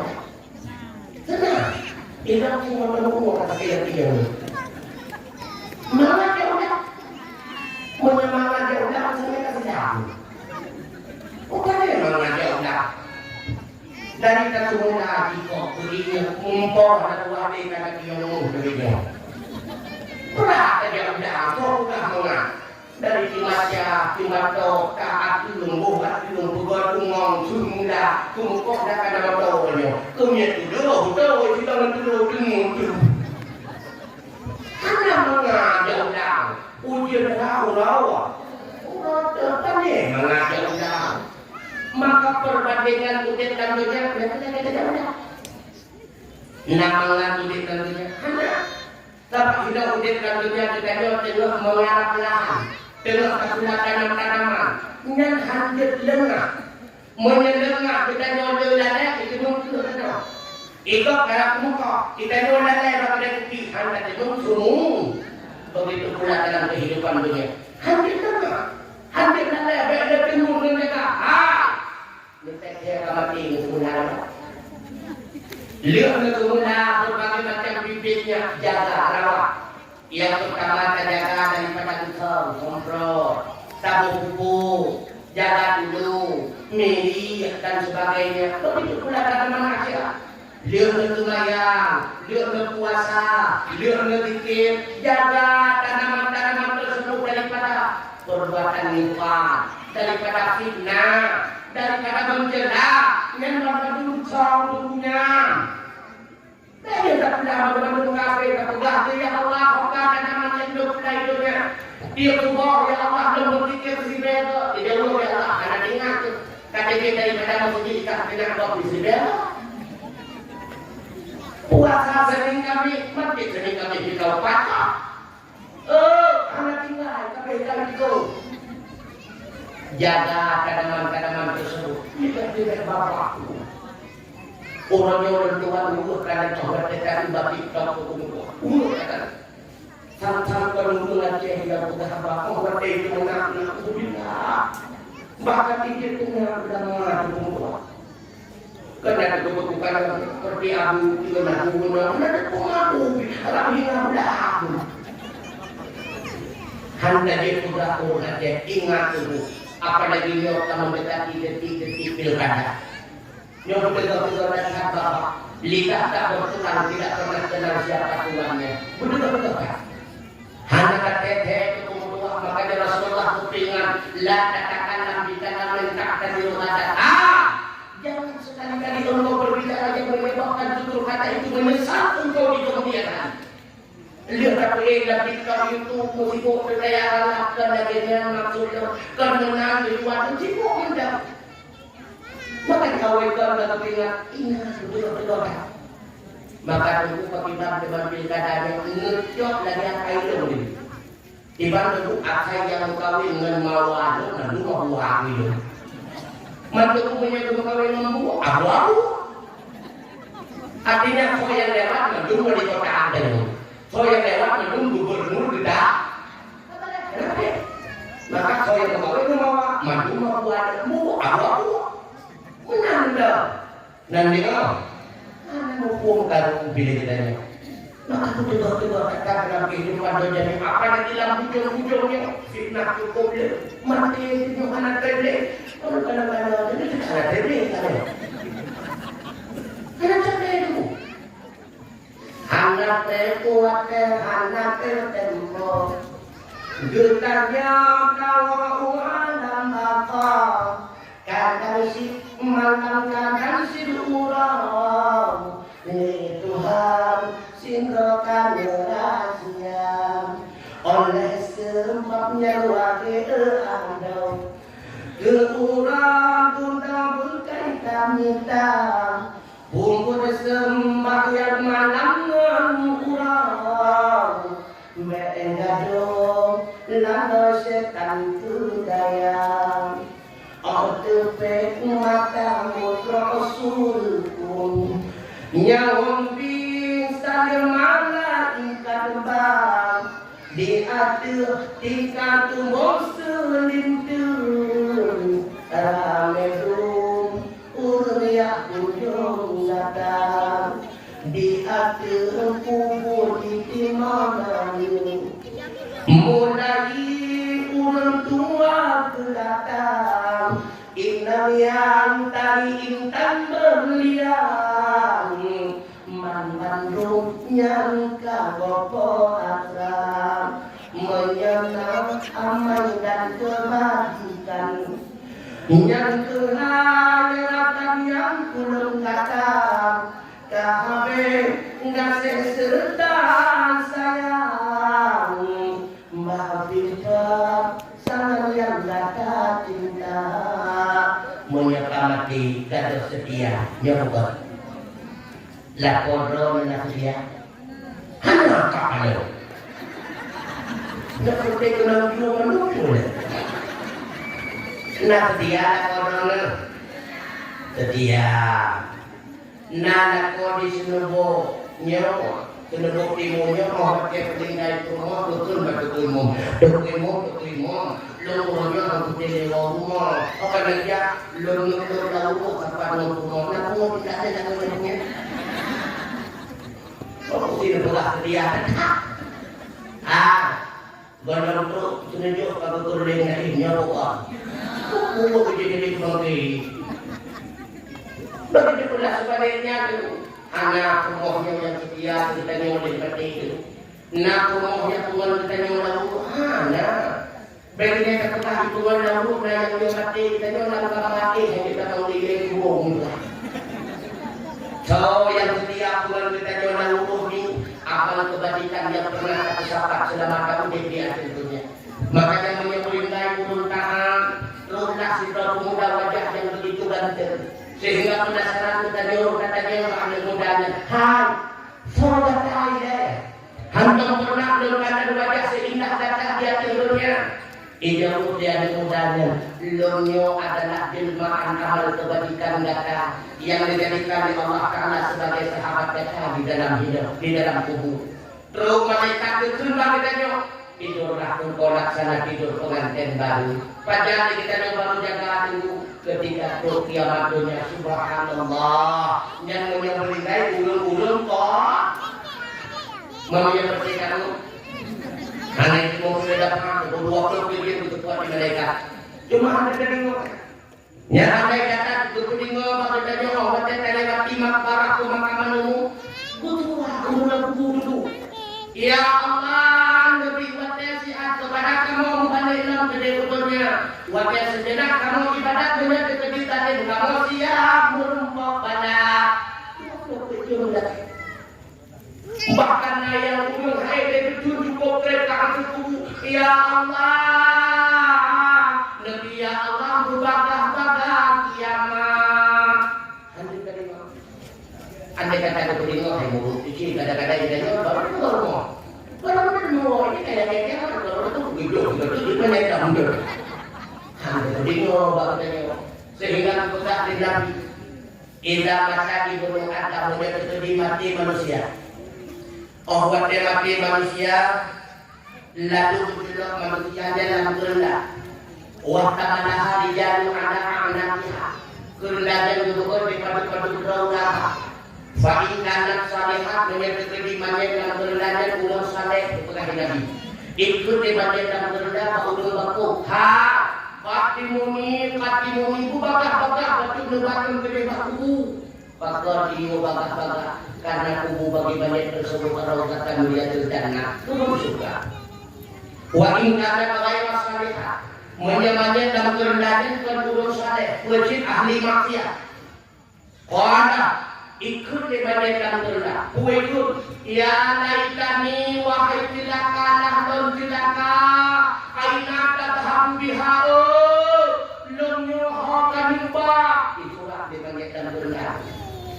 Senang. Tidak cuma menunggu kata dia. Mana dia udah? Menyemangkan dia udah, maksudnya kasih jalan. Bukan dia mana dia udah. Dari ketemu lagi kok, berinya kumpul ada dua hari kata dia ngomong begitu. Berapa dia udah, kok udah mengang. Dari Timasya, Timato, Kaat, Lumbuh, Lumbuh, Tumong, Sumula, Tumukok, dan Kadang-Kadang, Kumnya Tuduh, kita mentuduh, Tumung, Hanya mengajak-ajak, ujian tahu-tahu, tanya mengajak-ajak, maka perbandingan ujian dan ujian, tidak. Nama ujian dan ujian, hanya, tapi kita ujian dan ujian, kita mengarah lahan. Tengah kasih tanam-tanaman yang hancur lengah menyelengah kita nyolong lada itu muncul lada ikut karak muka kita nyolong lada pada kuki hanya semua begitu pula dalam kehidupan dunia hancur lada berada penuh mereka minta dia mati sebenarnya lihat semula berbagai macam bibitnya jaga rawat Yang pertama terjaga daripada engkau komprot, tabu pupuk, jaga dulu, mili dan sebagainya. Begitu pula dalam manusia. Lihat tumayang, lihat puasa, lihat zikir, jaga tanaman-tanaman tersebut daripada perbuatan nimfah, daripada fitnah, daripada mencela, yang berduka dunia. Dia tak pernah mengapa kata ya Allah, kata tanaman yang hidup hidupnya. Dia kubur ya Allah dalam berfikir sibel. Dia Allah ya Allah, anak ingat kata dia daripada masjid dengan Allah sibel. Puasa sering kami, masjid sering kami di kau patah. Anak tinggal, kami dalam itu. Jaga tanaman-tanaman tersebut. Tidak bapak. Orangnya orang tua dulu kerana coba tetapi bapak tak dulu. Sama-sama kalau lagi yang sudah bapak orang itu mengaku sudah. Bahkan dia tengah berdamai dulu. Kerana itu bukan seperti aku juga nak guna, nak pengaku, tapi nak aku. Hanya dia sudah orang dia ingat dulu. Apalagi dia akan mendekati detik-detik pilkada. Dia betul-betul nak bapak. Lihat tak bertukar tidak pernah kenal siapa tuannya. Betul-betul kan? Hanya kata itu kemudian makanya Rasulullah kepingan la katakanlah kita mentakkan di rumah. Jangan sekali-kali engkau berbicara yang menyebabkan tutur kata itu menyesal engkau di kemudian hari. Lihat apa yang lebih kau itu musibuk kekayaan lakukan akhirnya maksudnya kemenang di luar musibuk mendak. Maka kau itu anda kepingan ingat betul-betul. Maka itu kepingan dengan pilkada yang ngecok lagi yang kaitan ini. Ibarat itu akal yang kawin dengan mawadu dan dua buah itu. Mantu punya kawin membuat abu-abu. Artinya kau yang lewat mendung di kota Anda. Kau yang lewat mendung gubernur tidak. Maka kau yang kawin membawa mendung membuat abu-abu. Menanda. Nanti kau. Anda mau kalau pilih kitanya. Maka betul-betul kata dalam kehidupan dunia ini apa yang dalam hujung-hujungnya fitnah cukup dia mati itu anak terdek kalau kadang-kadang ini cara terdek kan anak terdek itu anak terkuat anak tertempo getarnya kau alam apa kadang si malam kadang si urang Tuhan singkirkan rahasia oleh sebabnya wakil andau keurang tunda berkaitan minta bungkus sembahyang malam urang mengadong lama setan tudayang otepek mata mutra sulkun nyawang saling malaikat bang di atur tingkat tumbuh selintur ramedung urniak ujung datang di atur kubur di timanayu mulai urang tua kedatang inam yang tari intan berlian mandungnya kagopo asram menyenang aman dan kebajikan yang kehadiran yang kulung kata kahabe ngasih serta sayang maafkan sangat yang kata cinta menyekamati kata setia nyoba lakon menafsir hanya kalau nak pergi ke dalam dulu nak dia lakon setia nak lakon di senubo nyawa senubo timunya mau pakai pelindai rumah betul betul mau lorongnya aku pilih rumah apa dia lorong tahu apa rumah nak mau tidak ada namanya. Aku tidak boleh sedia. Ganang tu tunjuk kalau kurang naiknya bukan. Kuku jadi kembali. Begitu pula sebaliknya tu. Anak rumahnya yang setia kita yang oleh itu. Nak rumahnya tuan kita yang lalu. Anak. Baginya ketika tuan lalu yang mati kita yang lalu mati yang kita tahu dia buang. So yang setia tuan kita yang lalu ni amal kebajikan yang pernah tersapat selama kamu di dunia. Makanya menyembunyikan pemerintahan, teruslah sifat muda wajah yang begitu ganteng, sehingga penasaran katanya ada mudanya. Hai, saudara saya, hantam pernah melihat wajah seindah datang di hati dunia. Ia kemudian mudanya, lonyo adalah jelmaan amal kebajikan data yang dijadikan oleh Allah Taala sebagai sahabat data di dalam hidup, di dalam tubuh. Terus malaikat itu kembali katanya, tidurlah engkau laksana tidur pengantin baru. Padahal kita yang baru jaga tunggu ketika tuh kiamat dunia. Subhanallah, yang menyembelih ulun-ulun kok, menyembelih kamu. Hanya itu mau datang berdua kepilih untuk buat di mereka. Cuma ada kedingin. Yang ada kata itu kedingin pada jadi orang kata lewat imam barak pemakamanmu. Butuh aku dulu. Ya Allah, Nabi wasiat kepada kamu membalik dalam kedekutnya. Wajah sejenak kamu ibadat punya kekejutan kamu siap merumpok pada. Bahkan yang umur hai tujuh konkret kami tubuh. Ya Allah, Nabi ya Allah berbagah-bagah kiamat. Andai kata aku tengok hai mulut cuci kadang-kadang dia baru ini kayak baru itu hidup itu naik dalam hidup. Andai tengok baru tengok sehingga kita tidak tidak masa di gunung ada mulai terjadi mati manusia. Oh buat mati manusia lalu bergerak manusia dalam kerendah wahtamanaha rijalu ala a'naqiha kerendah dan berbuat daripada kerendah fa'in kanat salihah menyebut imannya dalam kerendah dan umur saleh kepada Nabi ikut imannya dalam kerendah ba'udul baku pati mumi ku bakah-bakah batu nebakan gede baku bakar iyo bakah-bakah karena kubu bagi banyak tersebut kalau kata mulia terjana kubu suka wa in kana bagaya salihah menyamanya dalam kerendahan bukan kubu saleh wajib ahli maksiat qala ikut di banyak dalam kerendah ku ikut ya laitani wahai tilakalah don tilaka aina tadham bihao lumyo hakanimba itulah di banyak dalam kerendah.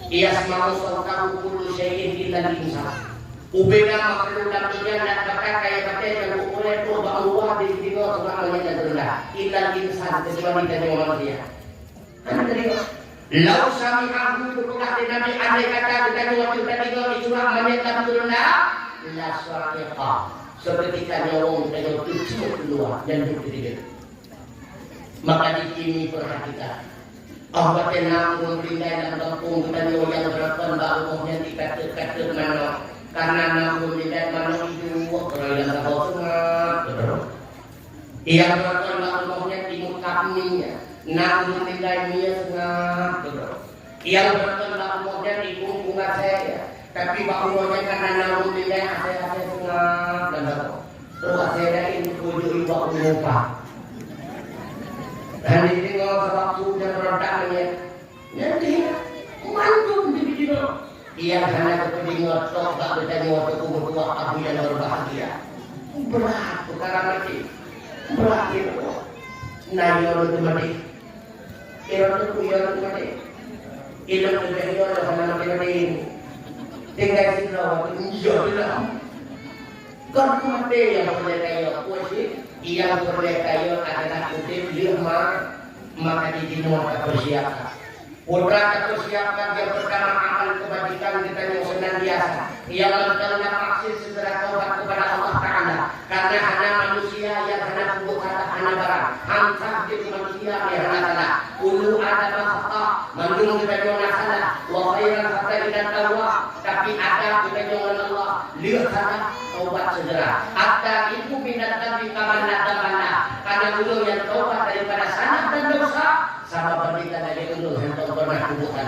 Ia semau sautan kullu syai'in illa al-insan. Ubena makhluk dalamnya dan kata kayak yang boleh tu Allah di sini semuanya dan rendah. Illa al-insan kecuali dari manusia. Lau sami aku berkata Nabi andai kata dengan waktu tadi itu menyatakan rendah la syaqiqa. Seperti kan orang dengan tujuh keluar dan ketiga. Maka di sini perhatikan. Allah tenang memberikan dalam kampung kita yang berlakukan bahwa dikata-kata mana karena namun tidak mana itu orang yang tahu semua yang berlakukan bahwa timur kaminya namun tidak dia senang yang berlakukan bahwa di bunga saya tapi bahwa karena namun tidak saya senang dan terus saya ini tujuh ibu lupa. Dan ini kalau waktu yang berantaknya, nanti mantul di sini. Ia hanya kepingin tok tak bertanya waktu kumpul aku yang berbahagia. Berat perkara mati, berat itu. Nah yang itu mati, yang itu mati. Ilam terjadi orang hanya mati. Tinggal sila waktu menjadilah. Kalau mati yang berjaya kuasi. Yang berkaya adalah kutip lima maka didinuan kepersiapan. Putra kepersiapan yang pertama amal kebajikan kita yang senantiasa. Yang mengenal maksud segera taubat kepada Allah Taala. Karena hanya manusia yang hanya tubuh kata hanya barang. Hamzah jadi manusia yang hanya salah. Ulu ada khata, mendung kita jangan salah. Wa khairan hatta tidak tawa. Tapi ada kita jangan Allah. Lihat salah taubat segera. Hatta ibu minat nabi kamana karena ulun yang taubat daripada salah dan dosa sama bandingkan dari ulun yang tak pernah kubukan.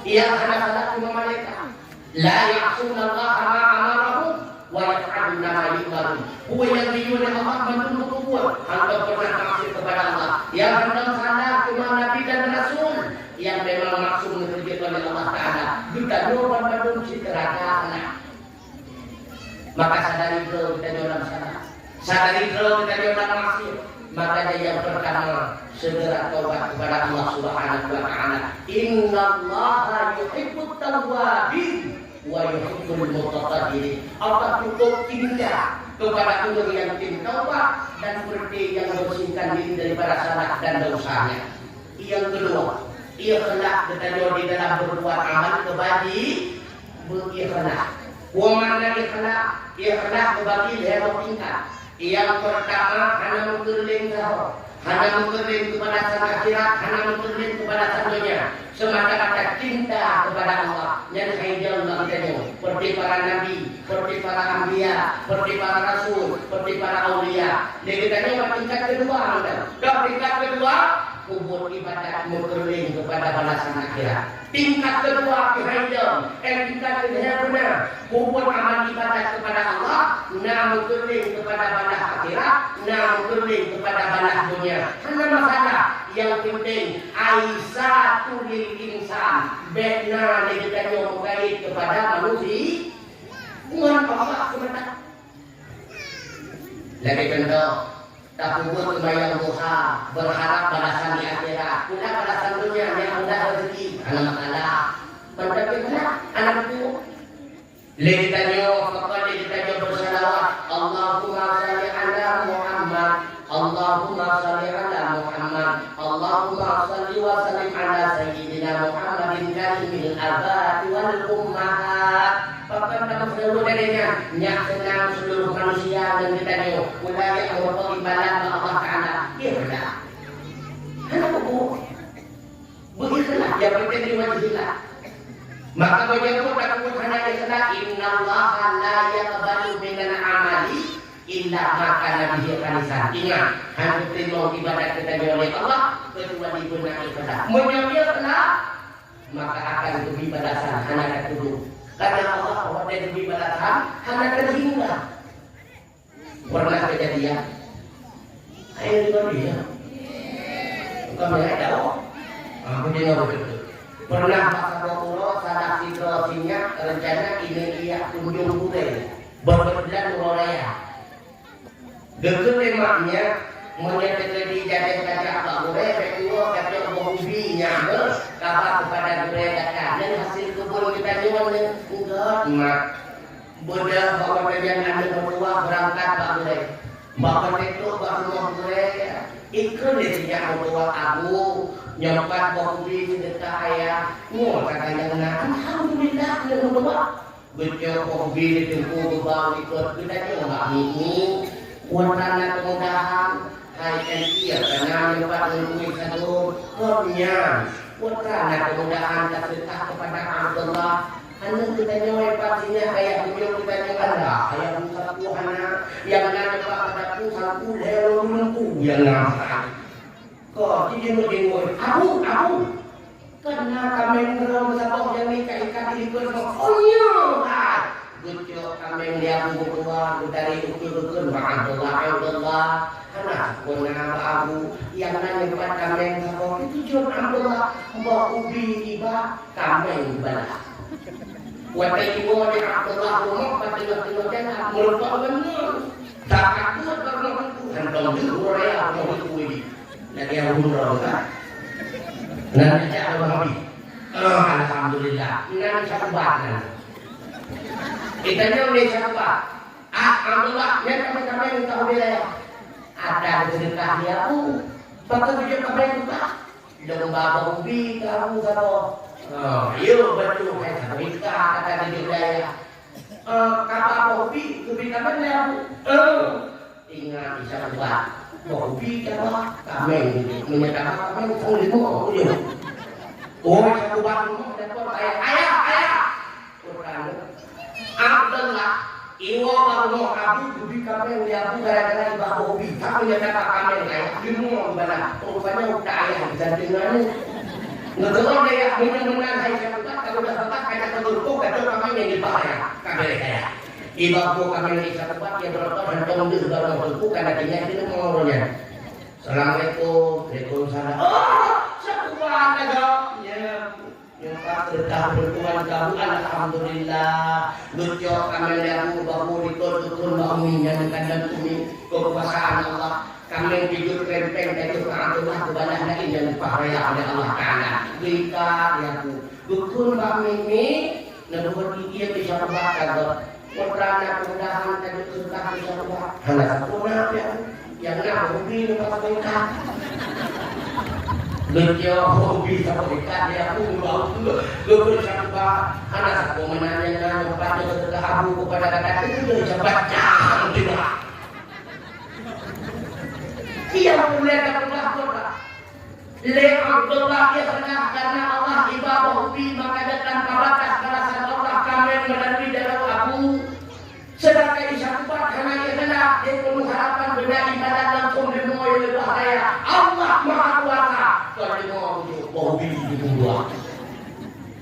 Ia salah cuma mereka. La ya'suna Allah ma amarahum wa yaf'aluna ma yu'marun. Huwa yang diulang Allah menurut buat. Anda pernah maksud kepada Allah. Yang hendak salah cuma nabi dan rasul yang memang maksud mengerjakan oleh Allah Taala. Kita doa pada kerajaan. Maka sadari kalau kita orang salah, sadari kalau kita orang maksiat, maka yang pertama segera taubat kepada Allah Subhanahu wa taala. Innallaha yuhibbut tawwabin wa yuhibbul mutatahhirin. Apa cukup indah kepada orang yang ingin taubat dan berarti yang membersihkan diri daripada salah dan dosanya. Yang kedua, ikhlas kita di dalam berbuat amal kebaji berikhlas. Wamana ikhlas kebagi lewat tingkat. Yang pertama hanya mengkerling sahur, hanya mengkerling kepada sang akhirat, hanya mengkerling kepada sang dunia. Semata-mata cinta kepada Allah. Yang hijau kita seperti para nabi, seperti para anbiya, seperti para rasul, seperti para aulia. Jadi kita tingkat kedua, tingkat kedua kubur ibadat mengkerling kepada balasan akhirat. Tingkat kedua kehadiran, tingkat kedua benar kubur amal ibadat kepada Allah, namun mengkerling kepada balas akhirat, namun mengkerling kepada balas dunia. Hanya masalah yang penting aisyatu lil insan benar kita mengait kepada manusia. Bukan Allah sebentar. Lagi contoh. Tak buat sembahyang duha, berharap balasan di akhirat. Sudah balasan dunia yang sudah rezeki. Anak masalah. Bagaimana anakku? Legitanyo, fakali legitanyo bersalawat. Allahumma salli ala Muhammad. Allahumma salli ala Muhammad. Allahumma salli wa sallim ala Sayyidina Muhammadin kalimil abad wal ummahat. Bahkan dalam seluruh darinya nyak senang seluruh manusia dan kita ni mulai Allah ibadah Allah Taala ikhlas. Kenapa bu? Berikhlas yang penting diwajibkan. Maka banyak orang takut hanya ikhlas. Innallaha la yaqbalu minal amali illa ma kana bihi khalisan. Ingat, hanya terima ibadah kita oleh Allah kecuali benar ikhlas. Menyembah maka akan diberi balasan hanya kedua. Karena Allah bahwa dia diberi balasan hanya terhingga. Pernah kejadian ayo juga dia bukan mereka aku dengar betul. Pernah Pak Pulau salah situasinya rencana ini ia kunjung putih berkebetulan Uraya deket lemaknya menyatakan di jalan kaca Pak Pulau kedua kata Bobi nyamber kabar kepada mereka dan hasil kebun kita jualnya enggak mak bodoh bawa bagian anda berdua berangkat Pak Pulau bapak itu baru mau Pulau ikut dia sejak berdua aku nyampat Bobi sedekah ayah mau katanya alhamdulillah dia berdua betul Bobi ditunggu bawa ikut kita juga nggak ini warna kemudahan hai iya karena dapat menemui satu kornya warna kemudahan terserah kepada Allah. Anda kita nyawa pastinya kayak beliau kita nyawa kayak muka Tuhan yang nak pada Tuhan lelo menunggu yang nak kok jadi mendingan aku karena kami ngerom sabok yang ikat di berkonya Gujo kami lihat bukuan dari ukur Allah anak punah abu yang nanya kepada kami sabok itu juga Allah bawa ubi tiba kami balas. Watai ibu di Abdullah rumah pada waktu merupakan benar. Tak aku karena Tuhan kalau dulu raya mau dikuih. Nanti yang umroh kan. Nanti ada Nabi. Alhamdulillah. Nanti satu bahan. Kita jauh dari siapa? Abdullah yang kami minta wilayah. Ada sedekah dia bahkan dia kami minta. Domba ubi kamu kata. Iya betul saya minta kata di wilayah kata hobi lebih kata dia ingat bisa buat hobi kata kami menyatakan kami pun itu satu bang dapat ayah Abdullah Iwo baru abu dubi kami lihat gara-gara ibah hobi. Kami lihat kami kayak ilmu bana. Rupanya udah ayah jantingan. Ngedelok daya benar-benar saya cakap kalau udah batak kayak terlalu kacau kami yang dibahaya. Kami kayak ibahku kami yang cakap yang berapa dan kamu di sebelah terlalu karena dia itu ngomongnya. Assalamualaikum, waalaikumsalam. Oh, syukuran aja. Ya Pak, berkah bertuan kamu, alhamdulillah. Lucu kami lihat bahu dikul bangunnya kandang kami kekuasaan Allah. Kami tidur rempeng dari Tuhanullah kebadah lagi dan pahala oleh Allah Taala. Kita ya Bu, dukun kami ini nabuat dia bisa buat kalau putranya mudahan tadi sudah bisa buat. Hanya satu ya, yang nak hobi lepas mereka. Lucu hobi sama mereka dia pun bau tu. Dukun siapa? Hanya satu menanya kepada setelah abu kepada kata itu dia bisa baca tidak. Ia memulai berlaku. Le Abdullah ia tengah karena Allah ibadah hobi maka datang batas balasan Allah kami melalui dalam abu. Sedangkan isyarat karena ia hendak dia penuh harapan benda ibadah langsung dimulai oleh bahaya Allah Maha Kuasa. Kalau mau hobi dibuat.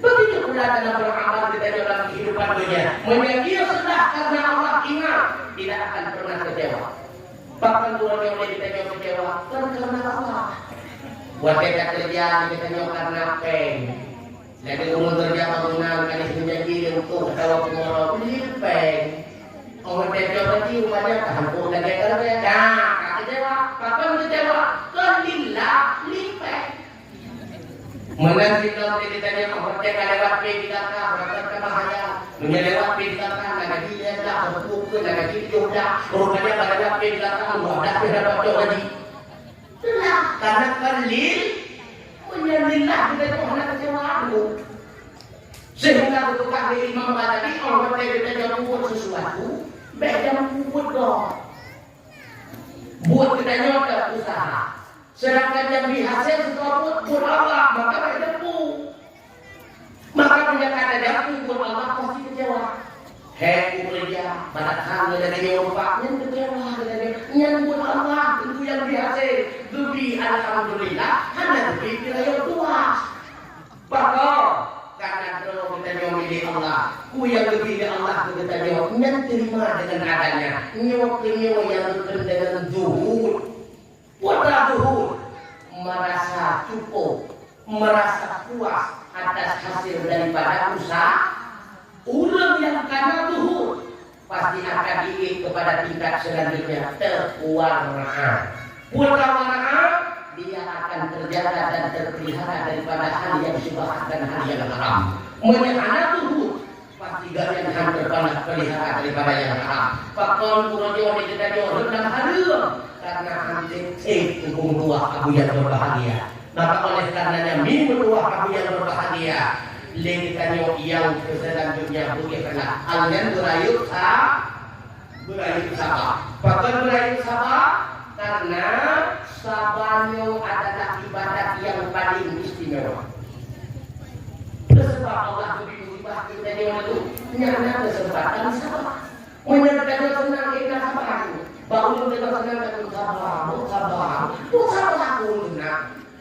Begitu pula dalam beramal kita dalam kehidupan dunia. Menyakir sudah karena Allah ingat tidak akan pernah kecewa. Bahkan orang yang boleh kita kecewa karena apa? Buat kita kerja kita karena peng. Jadi umur kerja bangunan kali menjadi untuk ketawa pengorok beli peng. Orang kerja berarti rupanya kampung dan dia kerja dah kecewa. Kapan kecewa? Kelillah lipeng. Menanti kalau kita orang kerja lewat peng kita berangkat ke bahaya. Menyelewat peng kita naga dia dah berpukul naga dia dah. Rupanya pada peng kita mudah tidak dapat lagi. Itulah karena kelil menyalillah kita itu hendak kecewaanmu. Sehingga ketika Imam Ghazali orang kita jangan buat sesuatu, baik jangan buat dong. Buat kita nyoba usaha. Sedangkan yang dihasil sesuatu buat Allah maka baik buat. Maka punya kata dia buat Allah pasti kecewa. Hei kerja, barang dari Eropa, yang kecewa dari yang buat Allah itu yang biasa. Lebih alhamdulillah, hanya lebih kira tua. Bahkan karena kalau kita nyomili Allah, ku yang lebih dari Allah kita nyom, yang terima dengan adanya, nyom yang bukan dengan zuhud, putra zuhud, merasa cukup, merasa puas atas hasil daripada usaha. Ulang yang karena zuhud pasti akan diik kepada tingkat selanjutnya terwarna. Warna dia akan terjaga dan terpelihara daripada hal yang syubhat dan hal yang haram. Menyana zuhud pasti gak yang terpelihara daripada yang haram. Fakon kurang kita rendang harum karena hantik hukum tua abu yang berbahagia. Maka oleh karenanya minum tua abu yang berbahagia. Lengkanya yang selanjutnya bukanlah alian berayu sabar. Bahkan berayu sabar karena sabarnya adalah ibadat yang paling istimewa. Sebab Allah lebih mengubah kita itu nyana kesempatan sabar. Menyatakan senang kita sabar. Baru kita senang kita sabar. Sabar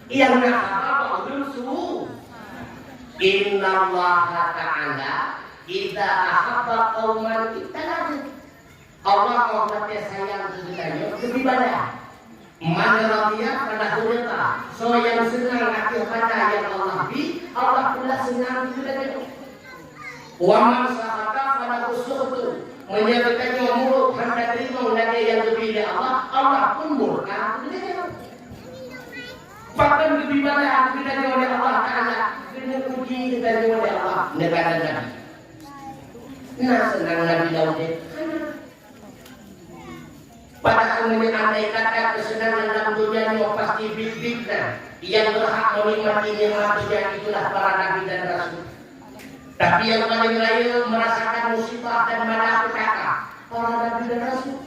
yang nak sabar baru suruh. Inna Allah Ta'ala idza ahabba qauman ittalaqu. Allah menghormati sayang sesuatu beribadah. Man radiya pada hurata. So yang senang hati pada yang Allah bi, Allah pula senang juga. Wa man sahata pada usutu. Menyatakan mulut hendak terima lagi yang lebih dari Allah, Allah pun murka. Bahkan beribadah kita oleh Allah Ta'ala. Puji kita oleh Allah negara Nabi. Nah senang Nabi Daud. Padahal andai kata kesenangan dalam dunia pasti big-bignya yang berhak menikmati nikmat dunia itulah para Nabi dan Rasul. Tapi yang paling lain merasakan musibah dan malapetaka para Nabi dan Rasul.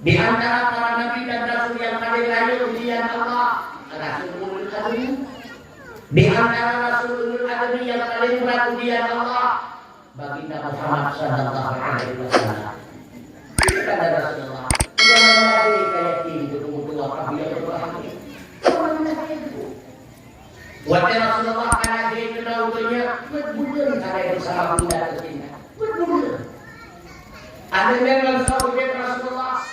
Di antara para Nabi dan Rasul yang paling lain ujian Allah Rasul Ulul Azmi. Di antara Rasulul Azmi yang paling berat ujian Allah baginda Muhammad sallallahu alaihi wasallam. Kata Rasulullah, jangan lagi kayak itu tua kabila berbahagia. Jangan lagi itu. Wajah Rasulullah karena dia kenal punya betul cara bersama bunda tercinta. Betul. Ada memang sahabat Rasulullah.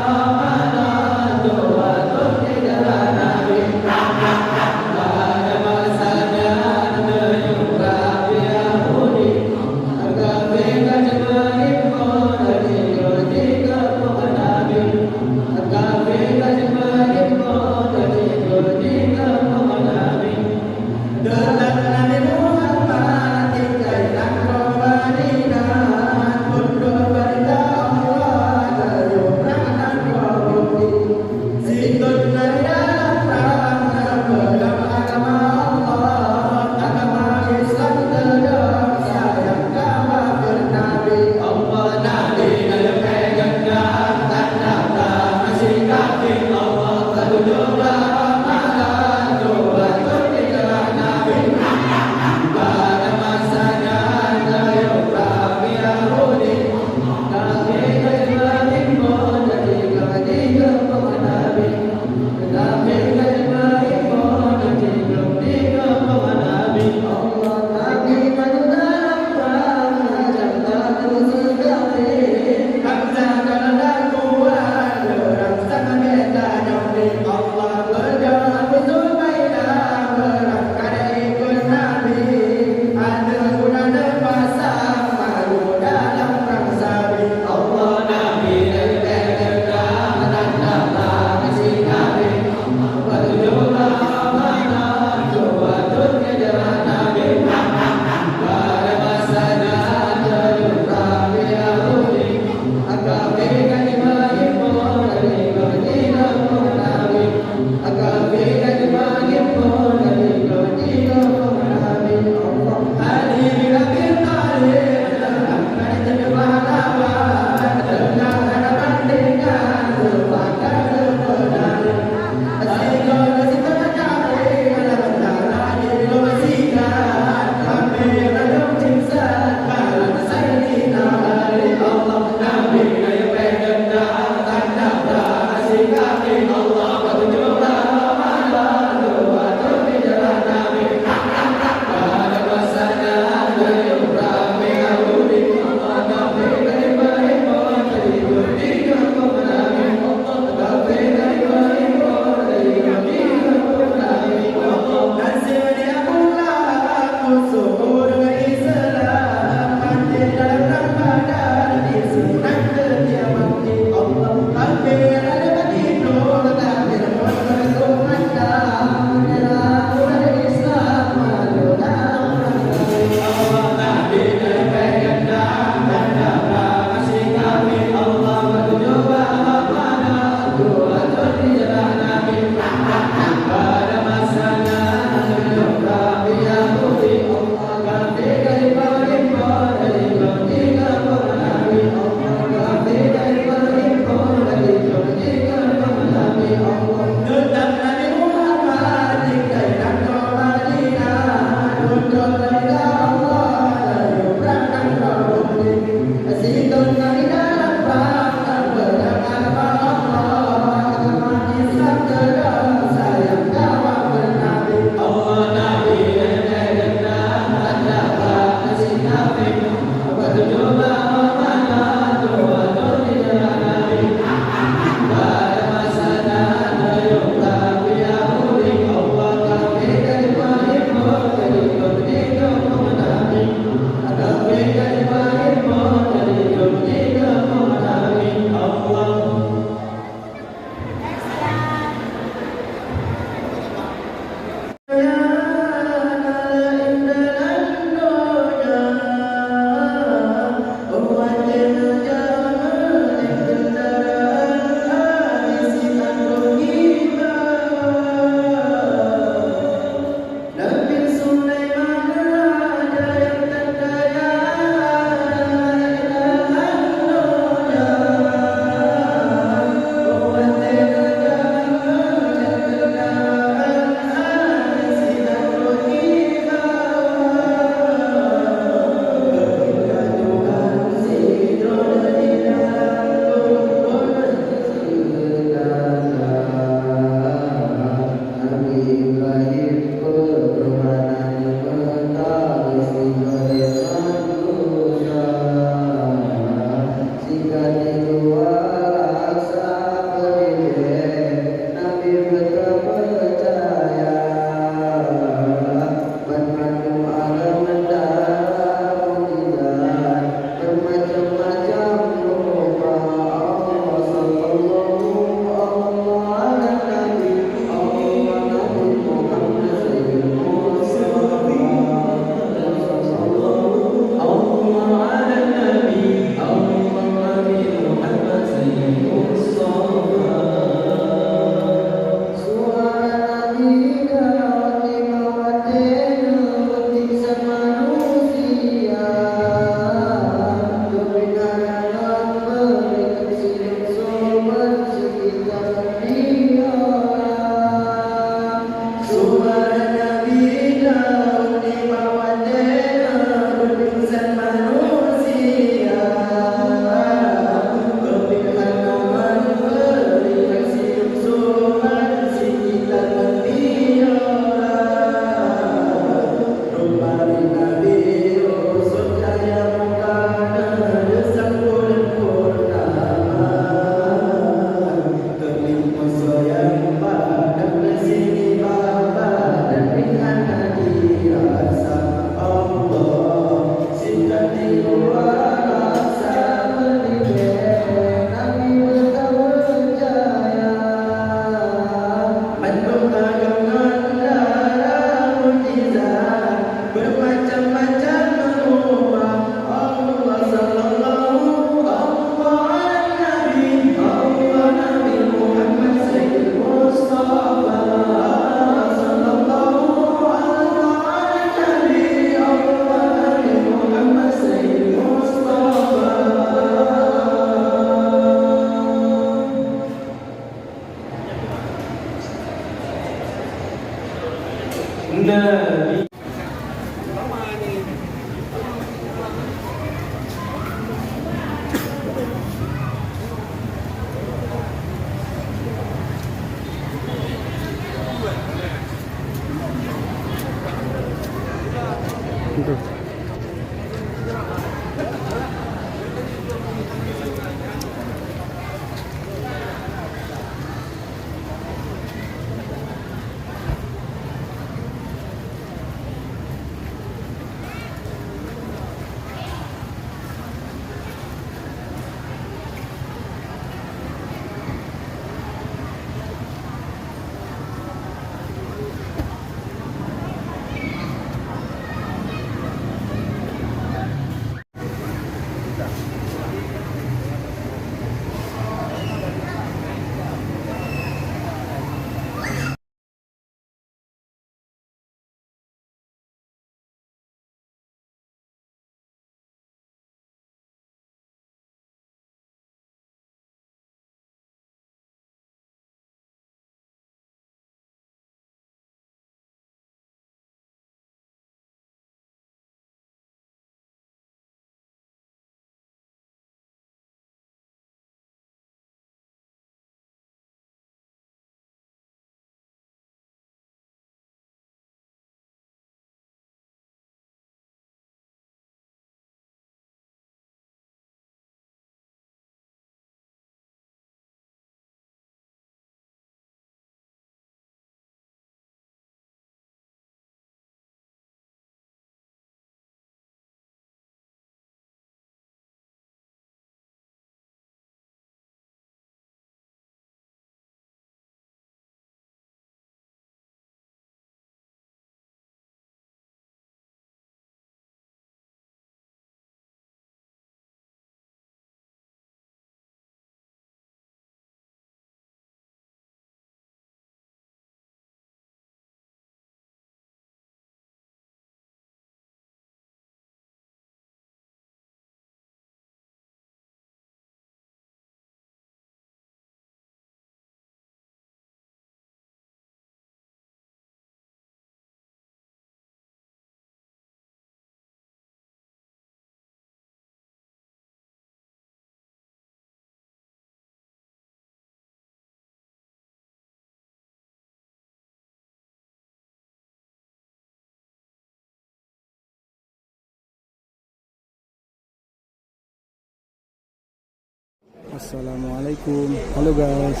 Assalamualaikum. Halo guys,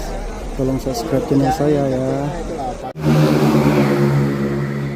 tolong subscribe channel saya ya.